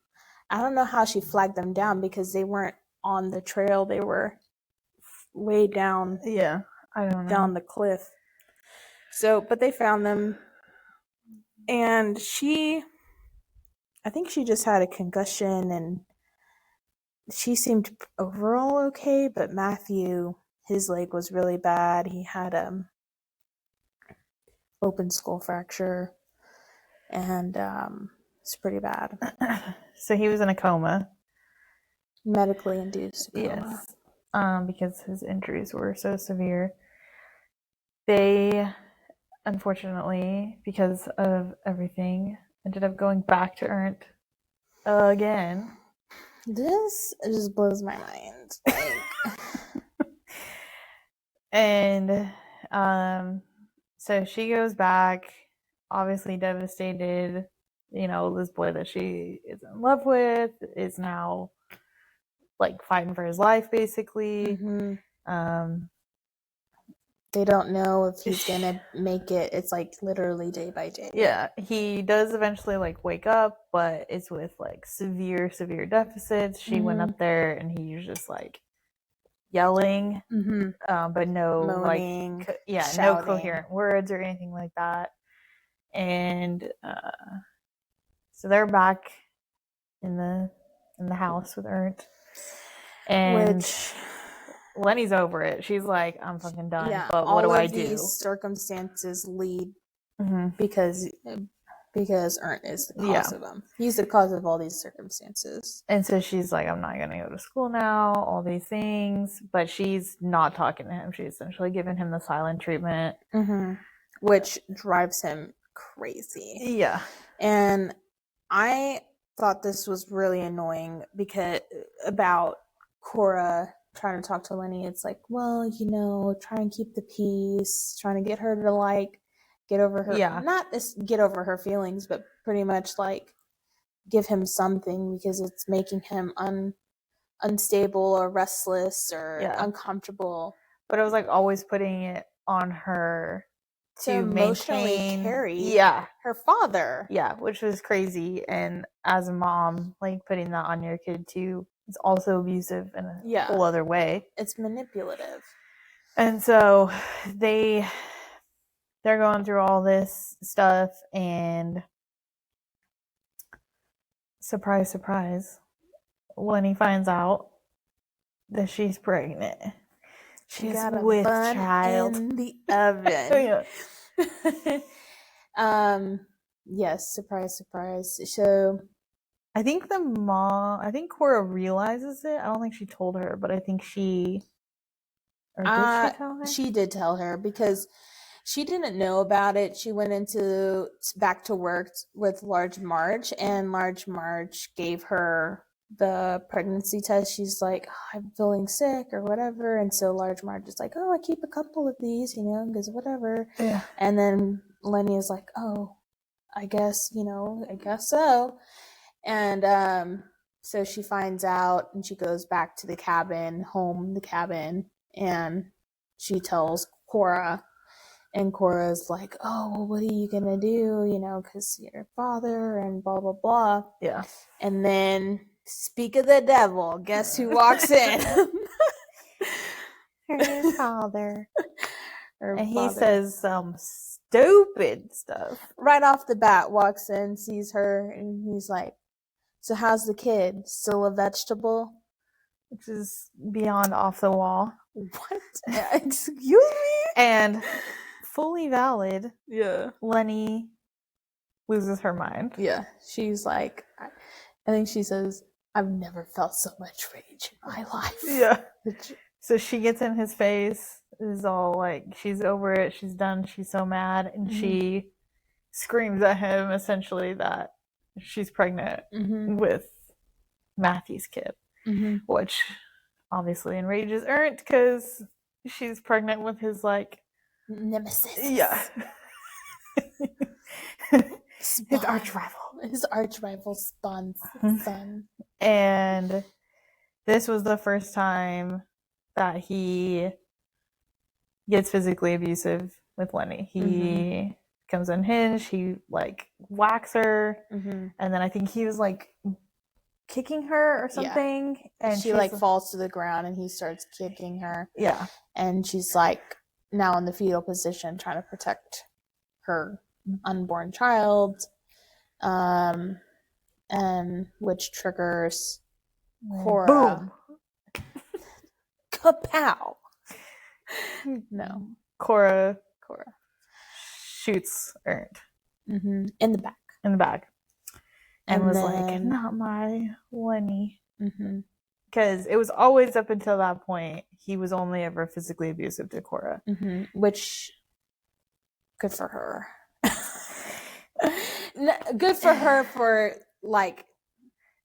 I don't know how she flagged them down because they weren't on the trail; they were way down. Yeah, I don't know. Down the cliff. So, but they found them, and I think she just had a concussion, and she seemed overall okay, but Matthew, his leg was really bad. He had open skull fracture, and it's pretty bad. So he was in a coma. Medically induced coma. Yes. Because his injuries were so severe. They, unfortunately, because of everything, ended up going back to Ernst again. This just blows my mind. And so she goes back, obviously devastated. You know, this boy that she is in love with is now like fighting for his life, basically. They don't know if he's gonna make it. It's like literally day by day. Yeah, he does eventually like wake up, but it's with like severe deficits. She went up there and he was just like yelling, but no moaning, like shouting. No coherent words or anything like that. And so they're back in the house with Ernst, and Lenny's over it. She's like, I'm fucking done. Yeah, but what do I do? These circumstances lead because Ernst is the cause of them. He's the cause of all these circumstances. And so she's like, I'm not going to go to school now, all these things. But she's not talking to him. She's essentially giving him the silent treatment. Which drives him crazy. Yeah. And I thought this was really annoying because about Cora trying to talk to Lenny. It's like, well, you know, try and keep the peace, trying to get her to like get over her, not this get over her feelings, but pretty much like give him something because it's making him unstable or restless or uncomfortable. But it was like always putting it on her to emotionally carry her father. Yeah, which was crazy. And as a mom, like putting that on your kid too, it's also abusive in a whole other way. It's manipulative. And so they're going through all this stuff, and surprise, surprise, when he finds out that she's pregnant, she's with child in the oven. Yes, surprise, surprise. So I think Cora realizes it. I don't think she told her, but I think she did she tell her? She did tell her because she didn't know about it. She went back to work with Large Marge, and Large Marge gave her the pregnancy test. She's like, I'm feeling sick or whatever. And so Large Marge is like, oh, I keep a couple of these, you know, because whatever. Yeah. And then Lenny is like, oh, I guess so. And so she finds out and she goes back to the cabin, and she tells Cora. And Cora's like, oh, well, what are you going to do? You know, because your father and blah, blah, blah. Yeah. And then, speak of the devil, guess who walks in? Her father. He says some stupid stuff. Right off the bat, walks in, sees her, and he's like, so how's the kid? Still a vegetable? which is beyond off the wall. What? Excuse me? And fully valid. Yeah. Lenny loses her mind. Yeah. She's like, I think she says, I've never felt so much rage in my life. Yeah. So she gets in his face, is all like, she's over it, she's done, she's so mad, and she screams at him essentially that she's pregnant with Matthew's kid, which obviously enrages Ernst because she's pregnant with his, like, nemesis. Yeah. His arch rival. His arch rival Spawn's son. And this was the first time that he gets physically abusive with Lenny. He comes unhinged, he, like, whacks her, and then I think he was, like, kicking her or something. Yeah. And she, like, falls to the ground and he starts kicking her. Yeah. And she's, like, now in the fetal position trying to protect her unborn child, and which triggers Cora. Boom. Kapow. No. Cora shoots Ernst. In the back. And was like, not my Lenny. Because it was always up until that point, he was only ever physically abusive to Cora. Which, good for her. Good for her for, like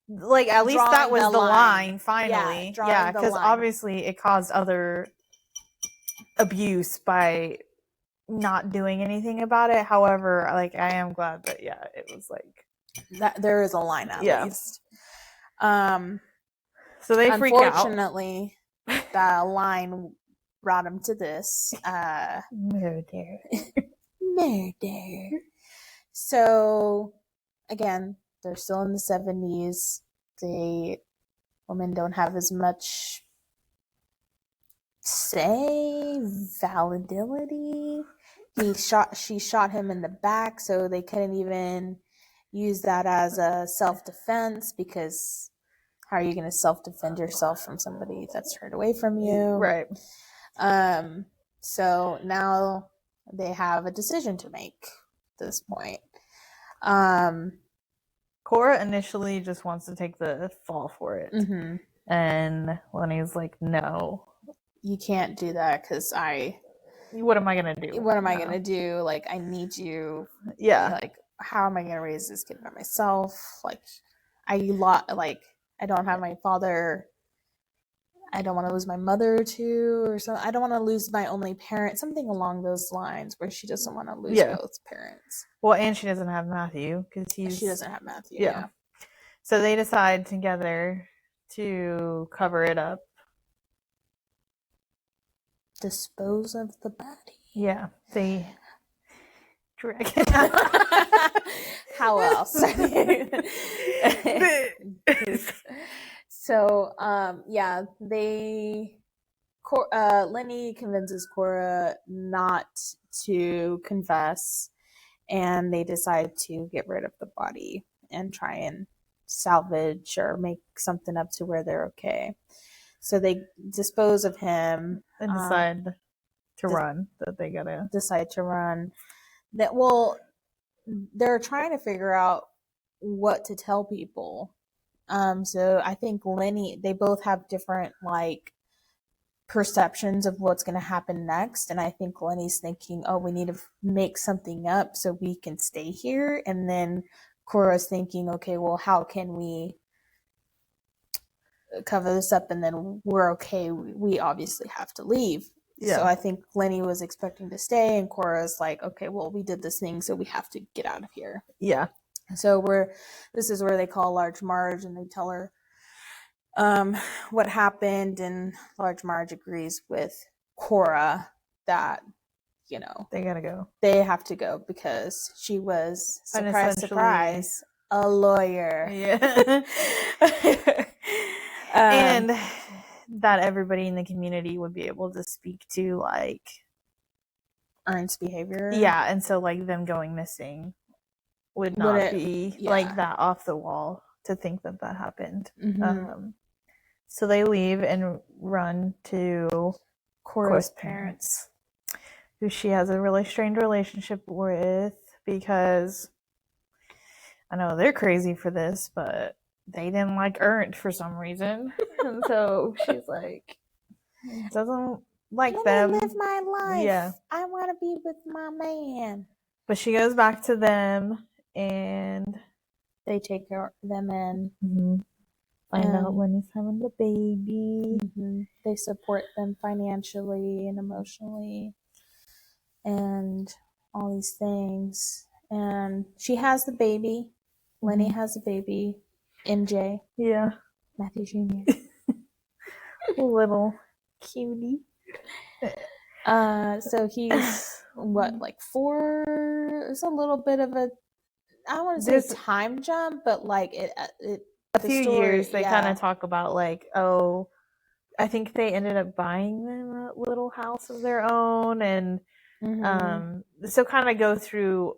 at least that was the line finally. Yeah, because obviously it caused other abuse by not doing anything about it. However, like, I am glad that it was like that there is a line at least. So they freak out. Unfortunately, the line brought him to this murder. So again, they're still in the 70s. Women don't have as much say, validity. She shot him in the back, so they couldn't even use that as a self-defense, because how are you going to self-defend yourself from somebody that's turned away from you? Right. So now they have a decision to make at this point. Cora initially just wants to take the fall for it. And Lenny's like, no. You can't do that because what am I going to do? What am I going to do? Like, I need you. Yeah. Like, how am I going to raise this kid by myself? Like, I don't have my father. I don't want to lose my mother too, or something. I don't want to lose my only parent. Something along those lines, where she doesn't want to lose both parents. Well, and she doesn't have Matthew because she doesn't have Matthew. Yeah. So they decide together to cover it up. Dispose of the body. Yeah, they drag it out. How else? So, Lenny convinces Cora not to confess, and they decide to get rid of the body and try and salvage or make something up to where they're okay. So they dispose of him and decide to run. That they gotta decide to run. They're trying to figure out what to tell people. So I think they both have different, like, perceptions of what's going to happen next. And I think Lenny's thinking, oh, we need to make something up so we can stay here. And then Cora's thinking, okay, well, how can we cover this up? And then we're okay. We obviously have to leave. Yeah. So I think Lenny was expecting to stay, and Cora's like, okay, well, we did this thing, so we have to get out of here. Yeah. So this is where they call Large Marge, and they tell her what happened, and Large Marge agrees with Cora that, they gotta go. They have to go because she was, surprise, a lawyer. Yeah. And that everybody in the community would be able to speak to, like, Ernst's behavior. Yeah, and so, like, them going missing would not be like that off the wall to think that happened. So they leave and run to Cora's parents, who she has a really strained relationship with, because I know they're crazy for this, but they didn't like Ernst for some reason. And so she's like, doesn't like them. I live my life. Yeah. I want to be with my man. But she goes back to them and they take them in. Find out when he's having the baby. They support them financially and emotionally and all these things. And she has the baby. Lenny has a baby. MJ. Yeah. Matthew Jr. Little cutie. So he's what, like 4? It's a little bit of a, I don't want to say time jump, but like it a few years. They kind of talk about like, oh, I think they ended up buying them a little house of their own, and so kind of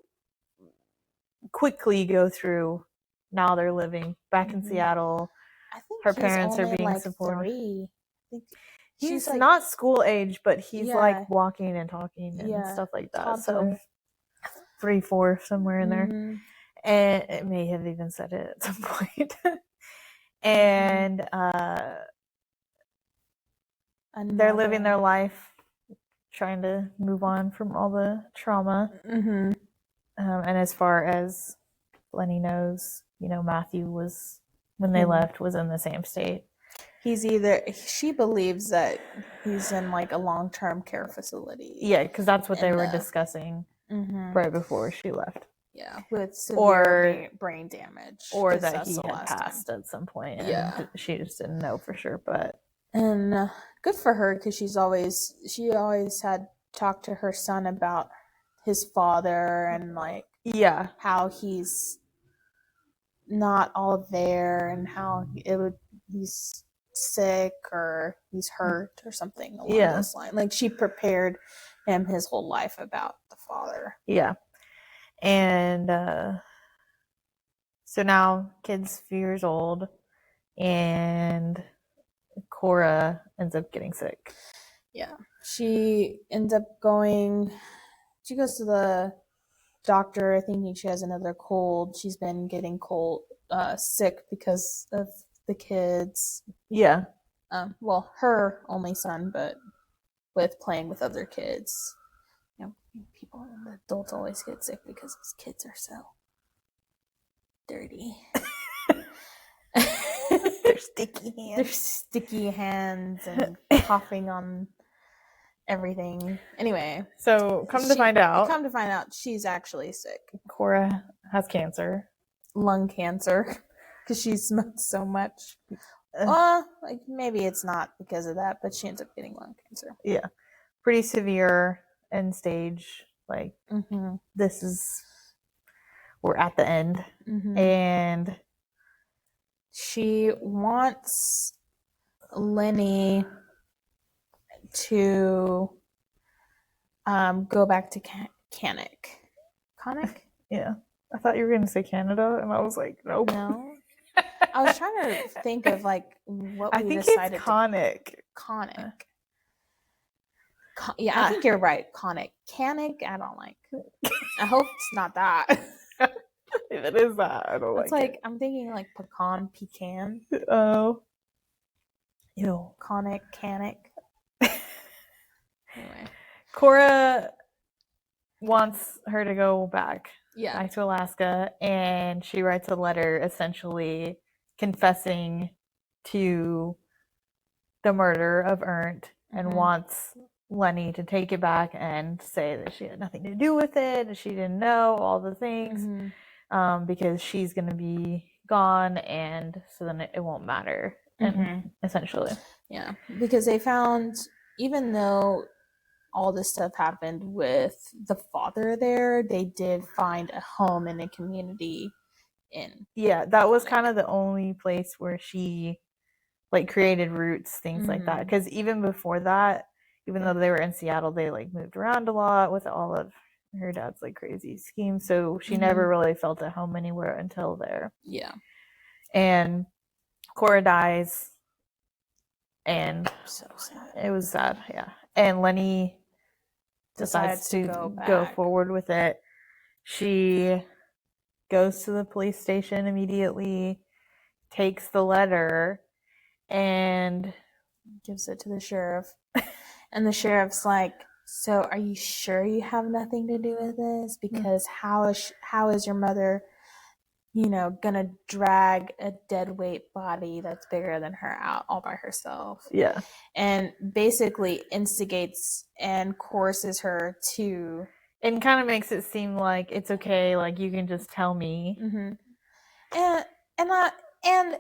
quickly go through. Now they're living back in Seattle. I think her parents are being supported. 3. I think he's like, not school age, but he's like walking and talking and stuff like that. Toddler. So 3, 4, somewhere in there. And it may have even said it at some point. And they're living their life, trying to move on from all the trauma. And as far as Lenny knows, Matthew was, when they left, was in the same state. She believes that he's in like a long-term care facility. Yeah, because that's what they were discussing right before she left. Yeah, with severe brain damage. Or that he had passed at some point. And she just didn't know for sure. And good for her, because she always had talked to her son about his father and like how he's not all there and how he's sick or he's hurt or something along those lines. Like she prepared him his whole life about the father. Yeah. And so now kid's a few years old and Cora ends up getting sick. Yeah. She ends up she goes to the doctor thinking she has another cold. She's been getting sick because of the kids. Yeah. Well, her only son, but with playing with other kids. Adults always get sick because his kids are so dirty. They're sticky hands. They're sticky hands and coughing on everything. Anyway, so come to find out, she's actually sick. Cora has cancer, lung cancer, because she smoked so much. Like maybe it's not because of that, but she ends up getting lung cancer. Yeah, pretty severe end stage. Like we're at the end, and she wants Lenny to go back to Canic. Yeah, I thought you were going to say Canada, and I was like, nope. No, I was trying to think of like what we decided. I think it's Conic. Yeah, I think you're right. Canic. I don't like. I hope it's not that. If it is that, I don't like it. It's like, I'm thinking like pecan. Oh. Ew. Canic. Anyway. Cora wants her to go back Yeah. back to Alaska, and she writes a letter essentially confessing to the murder of Ernst and wants Lenny to take it back and say that she had nothing to do with it, and she didn't know all the things, because she's going to be gone, and so then it won't matter, and essentially. Yeah, because they found, even though all this stuff happened with the father there, they did find a home in a community that was kind of the only place where she like created roots, things like that, because even before that, even though they were in Seattle, they like moved around a lot with all of her dad's like crazy schemes, so she never really felt at home anywhere until there. Yeah. And Cora dies And So sad. it was sad, yeah. And Lenny decides to go forward with it. She goes to the police station immediately, takes the letter, and gives it to the sheriff. And the sheriff's like, so are you sure you have nothing to do with this? Because how is your mother, gonna drag a dead weight body that's bigger than her out all by herself? Yeah. And basically instigates and coerces her to... And kind of makes it seem like it's okay, like you can just tell me. Mm-hmm. And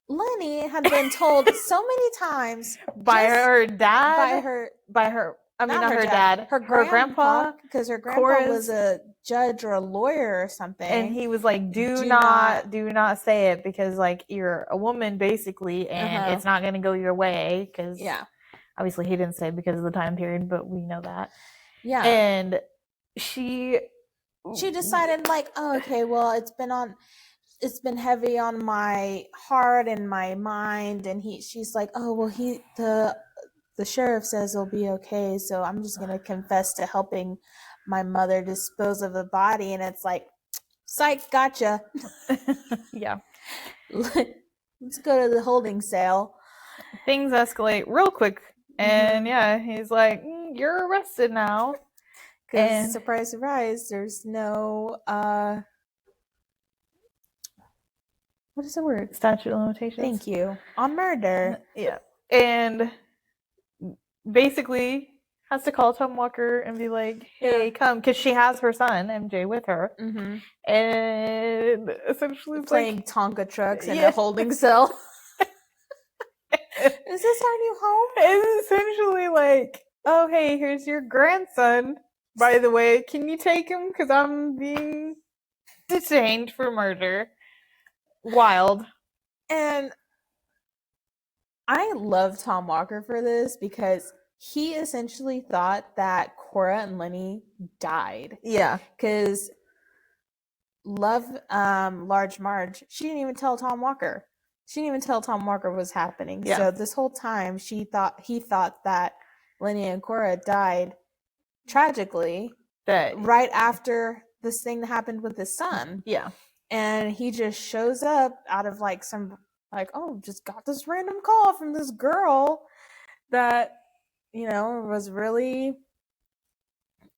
Lenny had been told so many times by her dad, not her dad, her grandpa, because her grandpa was a judge or a lawyer or something, and he was like, do not say it, because like you're a woman basically, and it's not going to go your way, because obviously he didn't say it because of the time period, but we know that. And she decided like, oh, okay, well, it's been heavy on my heart and my mind, and she's like, oh, well, the sheriff says it'll be okay, so I'm just gonna confess to helping my mother dispose of the body. And it's like, psych, gotcha. Yeah. Let's go to the holding cell. Things escalate real quick, and he's like, you're arrested now. And surprise, surprise, there's no what is the word? Statute of limitations. Thank you. On murder. Yeah. And basically has to call Tom Walker and be like, hey, come, because she has her son, MJ, with her. Mm-hmm. And essentially playing like, Tonka trucks in a holding cell. Is this our new home? It's essentially like, oh, hey, here's your grandson. By the way, can you take him? Because I'm being detained for murder. Wild. And I love Tom Walker for this, because he essentially thought that Cora and Lenny died. Yeah. Because Large Marge, she didn't even tell Tom Walker. She didn't even tell Tom Walker what was happening. Yeah. So this whole time he thought that Lenny and Cora died tragically right after this thing that happened with his son. Yeah. And he just shows up out of like some, like, oh, just got this random call from this girl that, was really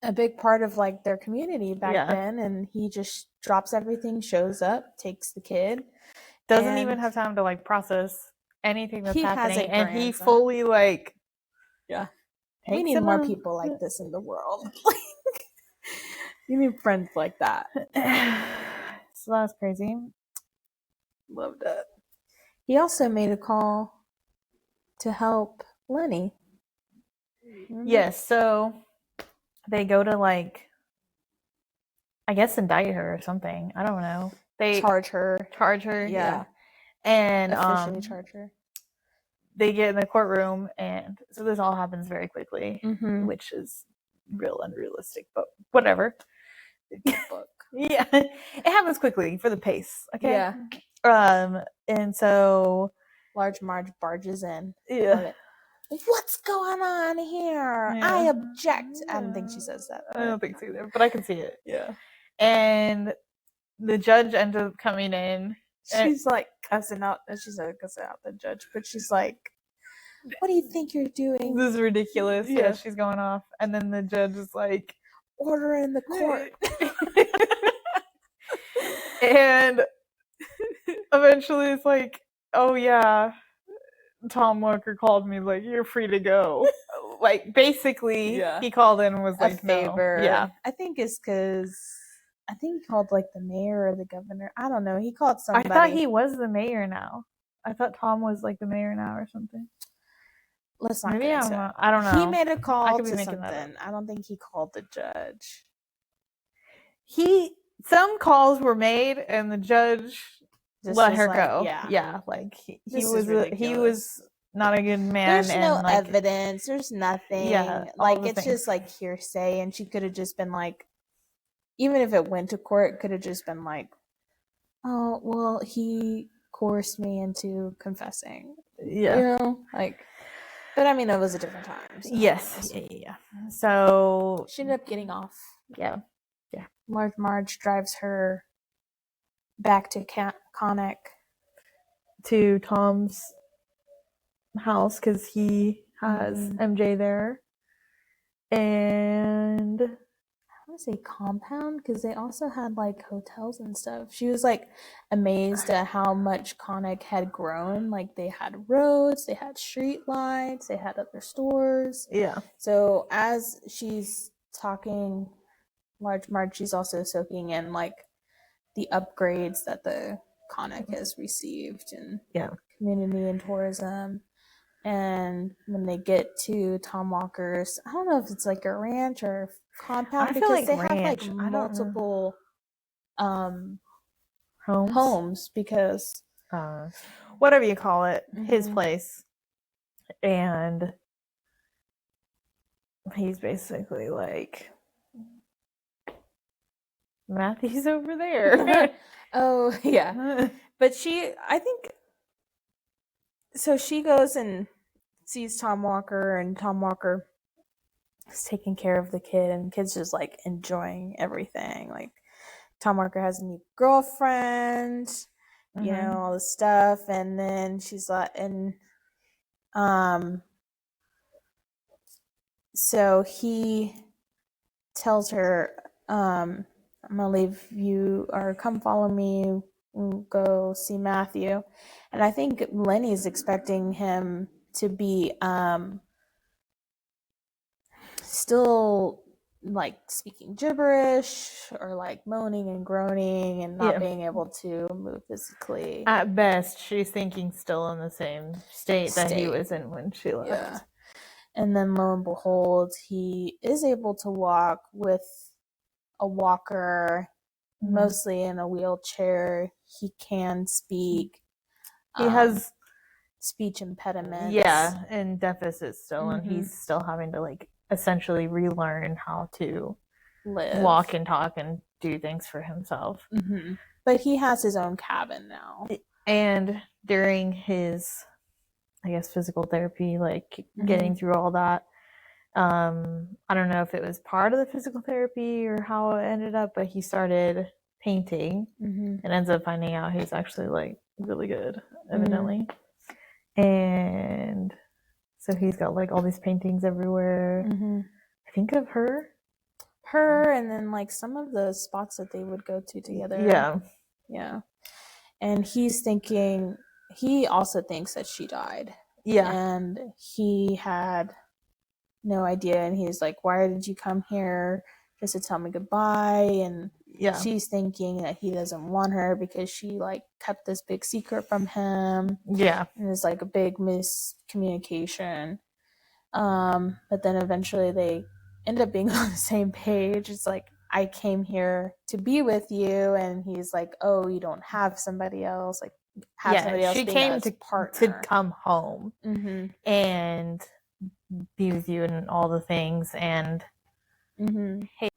a big part of like their community back then. And he just drops everything, shows up, takes the kid. Doesn't even have time to like process anything that's happening. And he fully like, we need more people like this in the world. You need friends like that. So that's crazy. Loved it. He also made a call to help Lenny. Mm-hmm. Yes, so they go to like, I guess indict her or something. I don't know. They charge her. Yeah. And officially charge her. They get in the courtroom, and so this all happens very quickly, which is real unrealistic, but whatever. Book. Yeah, it happens quickly for the pace. Okay. Yeah. And so Large Marge barges in. Yeah. What's going on here? Yeah. I object. I don't think she says that. I don't think so either, but I can see it. Yeah. And the judge ends up coming in. She's like cussing out. She's like cussing out the judge, but she's like, "What do you think you're doing? This is ridiculous." Yeah, she's going off, and then the judge is like, "Order in the court." And eventually it's like, oh yeah, Tom Walker called me, like, you're free to go. Like, basically, he called in and was like, a favor. No. Yeah. I think it's because, I think he called like the mayor or the governor. I don't know. He called somebody. I thought he was the mayor now. I thought Tom was like the mayor now or something. Let's not Maybe get into it. I don't know. He made a call to something. I don't think he called the judge. Some calls were made and the judge let her go. Yeah, like he was not a good man. There's no evidence. There's nothing. Yeah, like it's just like hearsay, and she could have just been like, even if it went to court, it could have just been like, oh well, he coerced me into confessing. Yeah. You know, like, but I mean, it was a different time. So Yes. Yeah. So she ended up getting off. yeah. Marge drives her back to Conic. To Tom's house because he has MJ there. And I want to say compound because they also had like hotels and stuff. She was like amazed at how much Conic had grown. Like they had roads, they had street lights, they had other stores. yeah. So as she's talking, Marge, she's also soaking in like the upgrades that the Conic has received in community and tourism. And when they get to Tom Walker's, I don't know if it's like a ranch or compound, I feel because like they ranch. have like multiple Homes. homes because whatever you call it, his place. And he's basically like, Matthew's over there. oh yeah. But I think so she goes and sees Tom Walker, and Tom Walker is taking care of the kid, and the kid's just like enjoying everything. Like Tom Walker has a new girlfriend, you know, all this stuff, and then she's like, and so he tells her, I'm gonna leave you, or come follow me, we'll go see Matthew. And I think Lenny's expecting him to be still like speaking gibberish or like moaning and groaning and not being able to move physically. At best, she's thinking still in the same state that he was in when she left. Yeah. And then lo and behold, he is able to walk with a walker, mostly in a wheelchair. He can speak. He has speech impediments. Yeah, and deficits still, and he's still having to like essentially relearn how to walk and talk and do things for himself. But he has his own cabin now. And during his, I guess, physical therapy, like getting through all that, I don't know if it was part of the physical therapy or how it ended up, but he started painting and ends up finding out he's actually like really good, evidently. And so he's got like all these paintings everywhere. I think of her, and then like some of the spots that they would go to together. Yeah. And he's thinking, he also thinks that she died. And he had no idea, and he's like, why did you come here just to tell me goodbye? And she's thinking that he doesn't want her because she like kept this big secret from him. And it's like a big miscommunication. But then eventually they end up being on the same page. It's like, I came here to be with you, and he's like, oh, you don't have somebody else, like have somebody else. She came to come home and be with you and all the things. And hey,